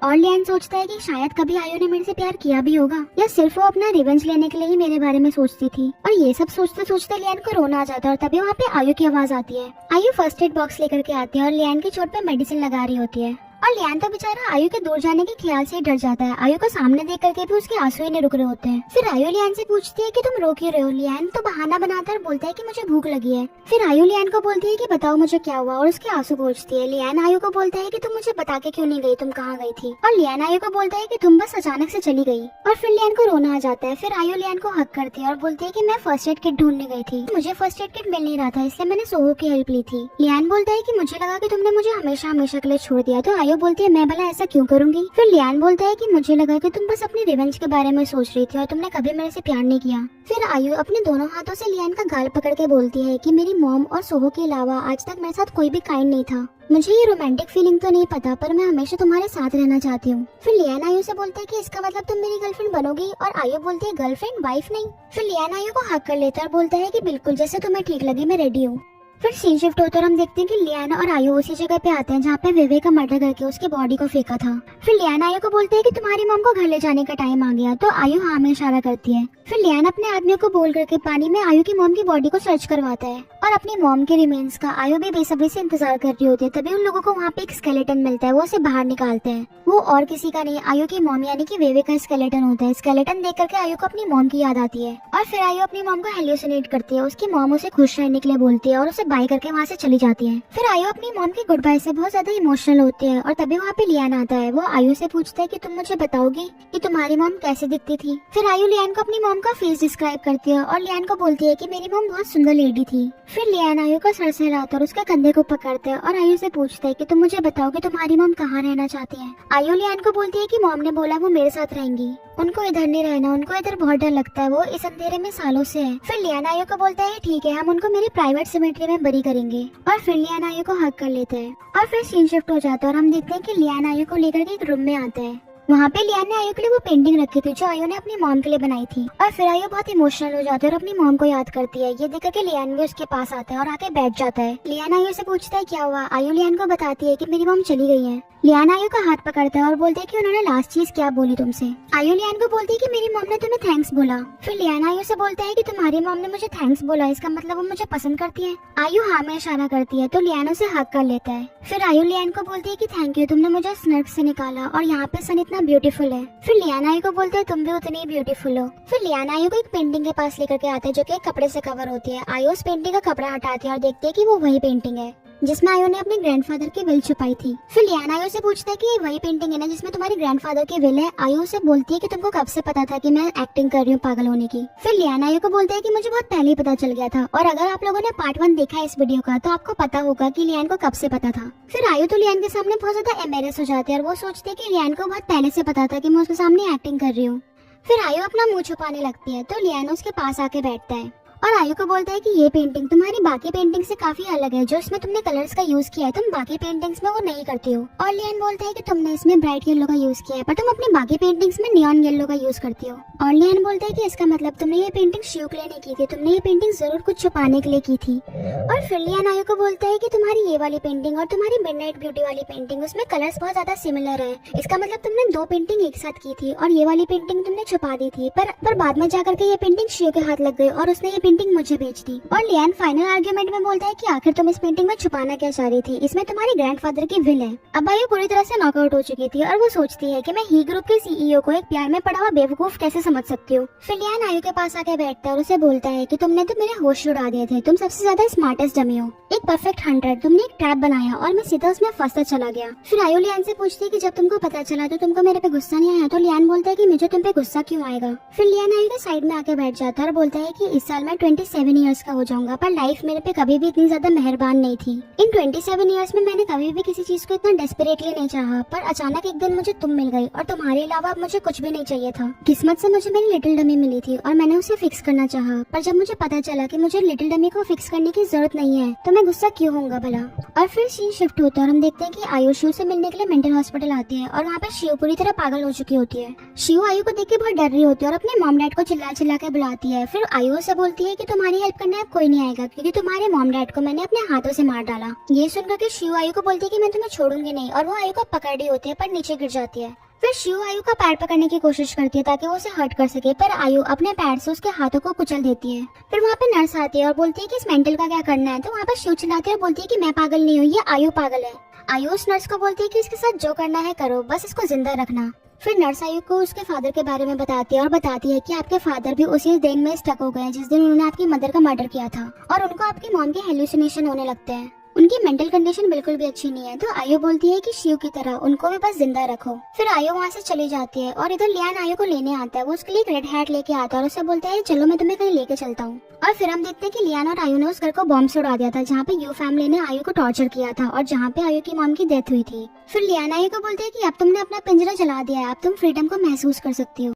और लियान सोचता है कि शायद कभी आयु ने मेरे से प्यार किया भी होगा या सिर्फ वो अपना रिवेंज लेने के लिए ही मेरे बारे में सोचती थी। और ये सब सोचते सोचते लियान को रोना आ जाता है और तभी वहाँ पे आयु की आवाज आती है। आयु फर्स्ट एड बॉक्स लेकर के आती है और लियान की चोट पे मेडिसिन लगा रही होती है। और लियान तो बेचारा आयु के दूर जाने के ख्याल से डर जाता है। आयु को सामने देख करके भी उसके आंसू ही नहीं रुक रहे होते हैं। फिर आयु लियान से पूछती है कि तुम रो क्यों रहे हो। लियान तो बहाना बनाता है और बोलता है कि मुझे भूख लगी है। फिर आयु लियान को बोलती है कि बताओ मुझे क्या हुआ और उसके आंसू पोंछती है। लियान आयु को बोलता है कि तुम मुझे बता के क्यों नहीं गई, तुम कहाँ गई थी। और लियान आयु को बोलता है कि तुम बस अचानक से चली गई। और फिर लियान को रोना आ जाता है। फिर आयु लियान को हक करती है और बोलती है कि मैं फर्स्ट एड किट ढूंढने गई थी, मुझे फर्स्ट एड किट मिल नहीं रहा था इसलिए मैंने सोहो की हेल्प ली थी। लियान बोलता है कि मुझे लगा कि तुमने मुझे हमेशा हमेशा के लिए छोड़ दिया। तो आयु बोलती है मैं भला ऐसा क्यों करूंगी। फिर लियान बोलता है कि मुझे लगा कि तुम बस अपनी रिवेंज के बारे में सोच रही थी और तुमने कभी मेरे से प्यार नहीं किया। फिर आयु अपने दोनों हाथों से लियान का गाल पकड़ के बोलती है कि मेरी मॉम और सोहो के अलावा आज तक मेरे साथ कोई भी काइंड नहीं था। मुझे ये रोमांटिक फीलिंग तो नहीं पता पर मैं हमेशा तुम्हारे साथ रहना चाहती हूँ। फिर लियान आयु से बोलता है कि इसका मतलब तुम मेरी गर्लफ्रेंड बनोगी। और आयु बोलती है गर्लफ्रेंड वाइफ नहीं। फिर लियान आयु को हक कर लेता है और बोलता है कि बिल्कुल जैसे तुम्हें ठीक लगे मैं रेडी हूँ। फिर सीन शिफ्ट होता है और हम देखते हैं कि लियान और आयु उसी जगह पे आते हैं जहाँ पे विवेक का मर्डर करके उसकी बॉडी को फेंका था। फिर लियान आयु को बोलते हैं कि तुम्हारी मॉम को घर ले जाने का टाइम आ गया। तो आयु हाँ में इशारा करती है। फिर लियान अपने आदमियों को बोल करके पानी में आयु की मॉम की बॉडी को सर्च करवाता है और अपनी मॉम के रिमेन्स का आयु भी बेसब्री से इंतजार कर रही होती है। तभी उन लोगों को वहाँ पे एक स्केलेटन मिलता है, वो उसे बाहर निकालते हैं। वो और किसी का नहीं, आयु की मॉम यानी कि विवेक का स्केलेटन होता है। स्केलेटन देख करके आयु को अपनी मॉम की याद आती है और फिर आयु अपनी मॉम को हेल्यूसिनेट करती है। उसकी मॉम उसे खुश रहने के लिए बोलती है और उसे बाय करके वहाँ से चली जाती है। फिर आयु अपनी मॉम की गुड बाय से बहुत ज्यादा इमोशनल होती है और तभी वहाँ पे लियान आता है। वो आयु से पूछता है कि तुम मुझे बताओगी कि तुम्हारी मॉम कैसे दिखती थी। फिर आयु लियान को अपनी मॉम मॉम का फेस डिस्क्राइब करती है और लियान को बोलती है कि मेरी मॉम बहुत सुंदर लेडी थी। फिर लियान आयु का सर सहलाता और उसके कंधे को पकड़ते हैं और आयु से पूछता है कि तुम मुझे बताओ कि तुम्हारी मॉम कहाँ रहना चाहती है। आयु लियान को बोलती है कि मॉम ने बोला वो मेरे साथ रहेंगी, उनको इधर नहीं रहना, उनको इधर बहुत डर लगता है, वो इस अंधेरे में सालों से है। फिर लियान आयु को बोलता है ठीक है, हम उनको मेरी प्राइवेट सिमेट्री में बरी करेंगे। और फिर लियान आयु को हक कर लेता है और फिर सीन शिफ्ट हो जाता है और हम देखते हैं कि लियान आयु को लेकर के एक रूम में आता है। वहाँ पे लियान ने आयु के लिए वो पेंटिंग रखी थी जो आयु ने अपनी मॉम के लिए बनाई थी। और फिर आयु बहुत इमोशनल हो जाती है और अपनी मॉम को याद करती है। ये देख के लियान भी उसके पास आता है और आके बैठ जाता है। लियान आयु से पूछता है क्या हुआ। आयु लियान को बताती है कि मेरी मॉम चली गई है। लियान आयु का हाथ पकड़ता है और बोलते है कि उन्होंने लास्ट चीज क्या बोली तुमसे। आयु लियान को बोलती है कि मेरी मॉम ने तुम्हें थैंक्स बोला। फिर लियान आयु से बोलता है कि तुम्हारी मॉम ने मुझे थैंक्स बोला, इसका मतलब वो मुझे पसंद करती है। आयु हाँ में इशारा करती है तो लियान उसे हक कर लेता है। फिर आयु लियान को बोलती है कि थैंक यू, तुमने मुझे स्नर्क से निकाला और यहाँ पे सन इतना ब्यूटीफुल है। फिर लियान आयु को बोलते है तुम भी उतनी ब्यूटीफुल हो। फिर लियान आयु को एक पेंटिंग के पास लेकर के आते हैं जो कि एक कपड़े से कवर होती है। आयु उस पेंटिंग का कपड़ा हटाती है और देखती है कि वो वही पेंटिंग है जिसमें आयु ने अपने ग्रैंडफादर की विल छुपाई थी। फिर लियान आयु से पूछता है कि ये वही पेंटिंग है ना जिसमें तुम्हारे ग्रैंडफादर की विल है। आयु से बोलती है कि तुमको कब से पता था कि मैं एक्टिंग कर रही हूँ पागल होने की। फिर लियान आयु को बोलता है कि मुझे बहुत पहले ही पता चल गया था और अगर आप लोगों ने पार्ट 1 देखा है इस वीडियो का तो आपको पता होगा कि लियान को कब से पता था। फिर आयु तो लियान के सामने बहुत ज्यादा एम्बेरस हो जाती है और वो सोचती है कि लियान को बहुत पहले से पता था कि मैं उसके सामने एक्टिंग कर रही हूँ। फिर आयु अपना मुंह छुपाने लगती है तो लियान उसके पास आके बैठता है और आयु को बोलता है कि ये पेंटिंग तुम्हारी बाकी पेंटिंग से काफी अलग है, जो इसमें तुमने कलर्स का यूज किया है तुम बाकी पेंटिंग्स में वो नहीं करती हो। और लियान बोलता है कि तुमने इसमें ब्राइट येलो का यूज किया है पर तुम अपनी बाकी पेंटिंग्स में नियॉन येलो का यूज करती हो। और लियान बोलता है कि इसका मतलब तुमने ये पेंटिंग शिव के लिए नहीं की थी, तुमने ये पेंटिंग जरूर कुछ छुपाने के लिए की थी। और फिर लियान आयु को बोलता है कि तुम्हारी ये वाली पेंटिंग और तुम्हारी मिडनाइट ब्यूटी वाली पेंटिंग उसमें कलर्स बहुत ज्यादा सिमिलर है, इसका मतलब तुमने 2 पेंटिंग एक साथ की थी और ये वाली पेंटिंग तुमने छुपा दी थी। पर बाद में जाकर के ये पेंटिंग शिव के हाथ लग गई और उसने ये पेंटिंग मुझे भेज दी। और लियान फाइनल आर्ग्यूमेंट में बोलता है कि आखिर तुम इस पेंटिंग में छुपाना क्या चाह रही थी, इसमें तुम्हारे ग्रैंडफादर की विल है। अब आयु पूरी तरह से नॉकआउट हो चुकी थी और वो सोचती है कि मैं ही ग्रुप के सीईओ को एक प्यार में पड़ा हुआ बेवकूफ कैसे समझ सकती हूँ। फिर लियान आयु के पास आके बैठता है और उसे बोलता है कि तुमने तो मेरे होश उड़ा दिए थे, तुम सबसे ज्यादा स्मार्टेस्ट डमी हो, एक परफेक्ट हंटर, तुमने एक ट्रैप बनाया और मैं सीधा उसमें फंसता चला गया। फिर आयु लियान से पूछती है कि जब तुमको पता चला तो तुमको मेरे पे गुस्सा नहीं आया। तो लियान बोलता है कि मुझे तुम पे गुस्सा क्यों आएगा। फिर लियान आयु के साइड में आके बैठ जाता है और बोलता है कि इस साल मैं 27 ईयर्स का हो जाऊंगा पर लाइफ मेरे पे कभी भी इतनी ज्यादा मेहरबान नहीं थी। इन 27 ईयर्स में मैंने कभी भी किसी चीज को इतना डेस्परेटली नहीं चाहा, पर अचानक एक दिन मुझे तुम मिल गई और तुम्हारे अलावा अब मुझे कुछ भी नहीं चाहिए था। किस्मत से मुझे मेरी लिटिल डमी मिली थी और मैंने उसे फिक्स करना चाहा, पर जब मुझे पता चला कि मुझे लिटिल डमी को फिक्स करने की जरूरत नहीं है तो मैं गुस्सा क्यों होऊंगा भला। और फिर सीन शिफ्ट होता है और हम देखते हैं कि आयु शिव से मिलने के लिए मेंटल हॉस्पिटल आती है और वहाँ पे शिव पूरी तरह पागल हो चुकी होती है। शिव आयु को देख के बहुत डर रही होती है और अपने मॉम डैड को चिल्ला चिल्ला के बुलाती है। फिर आयु से बोलती है कि तुम्हारी हेल्प करने अब कोई नहीं आएगा क्योंकि तुम्हारे मॉम डैड को मैंने अपने हाथों से मार डाला। ये सुनकर के शिव आयु को बोलती है कि मैं तुम्हें छोड़ूंगी नहीं और वो आयु को पकड़ रही होती है पर नीचे गिर जाती है। फिर शिव आयु का पैर पकड़ने की कोशिश करती है ताकि वो उसे हर्ट कर सके, पर आयु अपने पैर से उसके हाथों को कुचल देती है। फिर वहाँ पे नर्स आती है और बोलती है कि इस मेंटल का क्या करना है। तो वहाँ पर शिव चिल्लाती है और बोलती है कि मैं पागल नहीं हूँ, ये आयु पागल है। आयु उस नर्स को बोलती है कि इसके साथ जो करना है करो, बस इसको जिंदा रखना। फिर नर्स आयु को उसके फादर के बारे में बताती है और बताती है कि आपके फादर भी उसी दिन में स्टक हो गए जिस दिन उन्होंने आपकी मदर का मर्डर किया था और उनको आपकी मॉम के हेलुसिनेशन होने लगते हैं। उनकी मेंटल कंडीशन बिल्कुल भी अच्छी नहीं है। तो आयु बोलती है कि शिव की तरह उनको भी बस जिंदा रखो। फिर आयु वहाँ से चली जाती है और इधर लियान आयु को लेने आता है। वो उसके लिए एक रेड हैट लेके आता है और उसे बोलता है चलो मैं तुम्हें कहीं लेके चलता हूँ। और फिर हम देखते हैं कि लियान और आयु ने उस घर को बॉम्ब से उड़ा दिया था जहाँ पे यू फैमिली ने आयु को टॉर्चर किया था और जहाँ पे आयु की मॉम की डेथ हुई थी। फिर लियान आयु को बोलते हैं कि अब तुमने अपना पिंजरा जला दिया है, अब तुम फ्रीडम को महसूस कर सकती हो।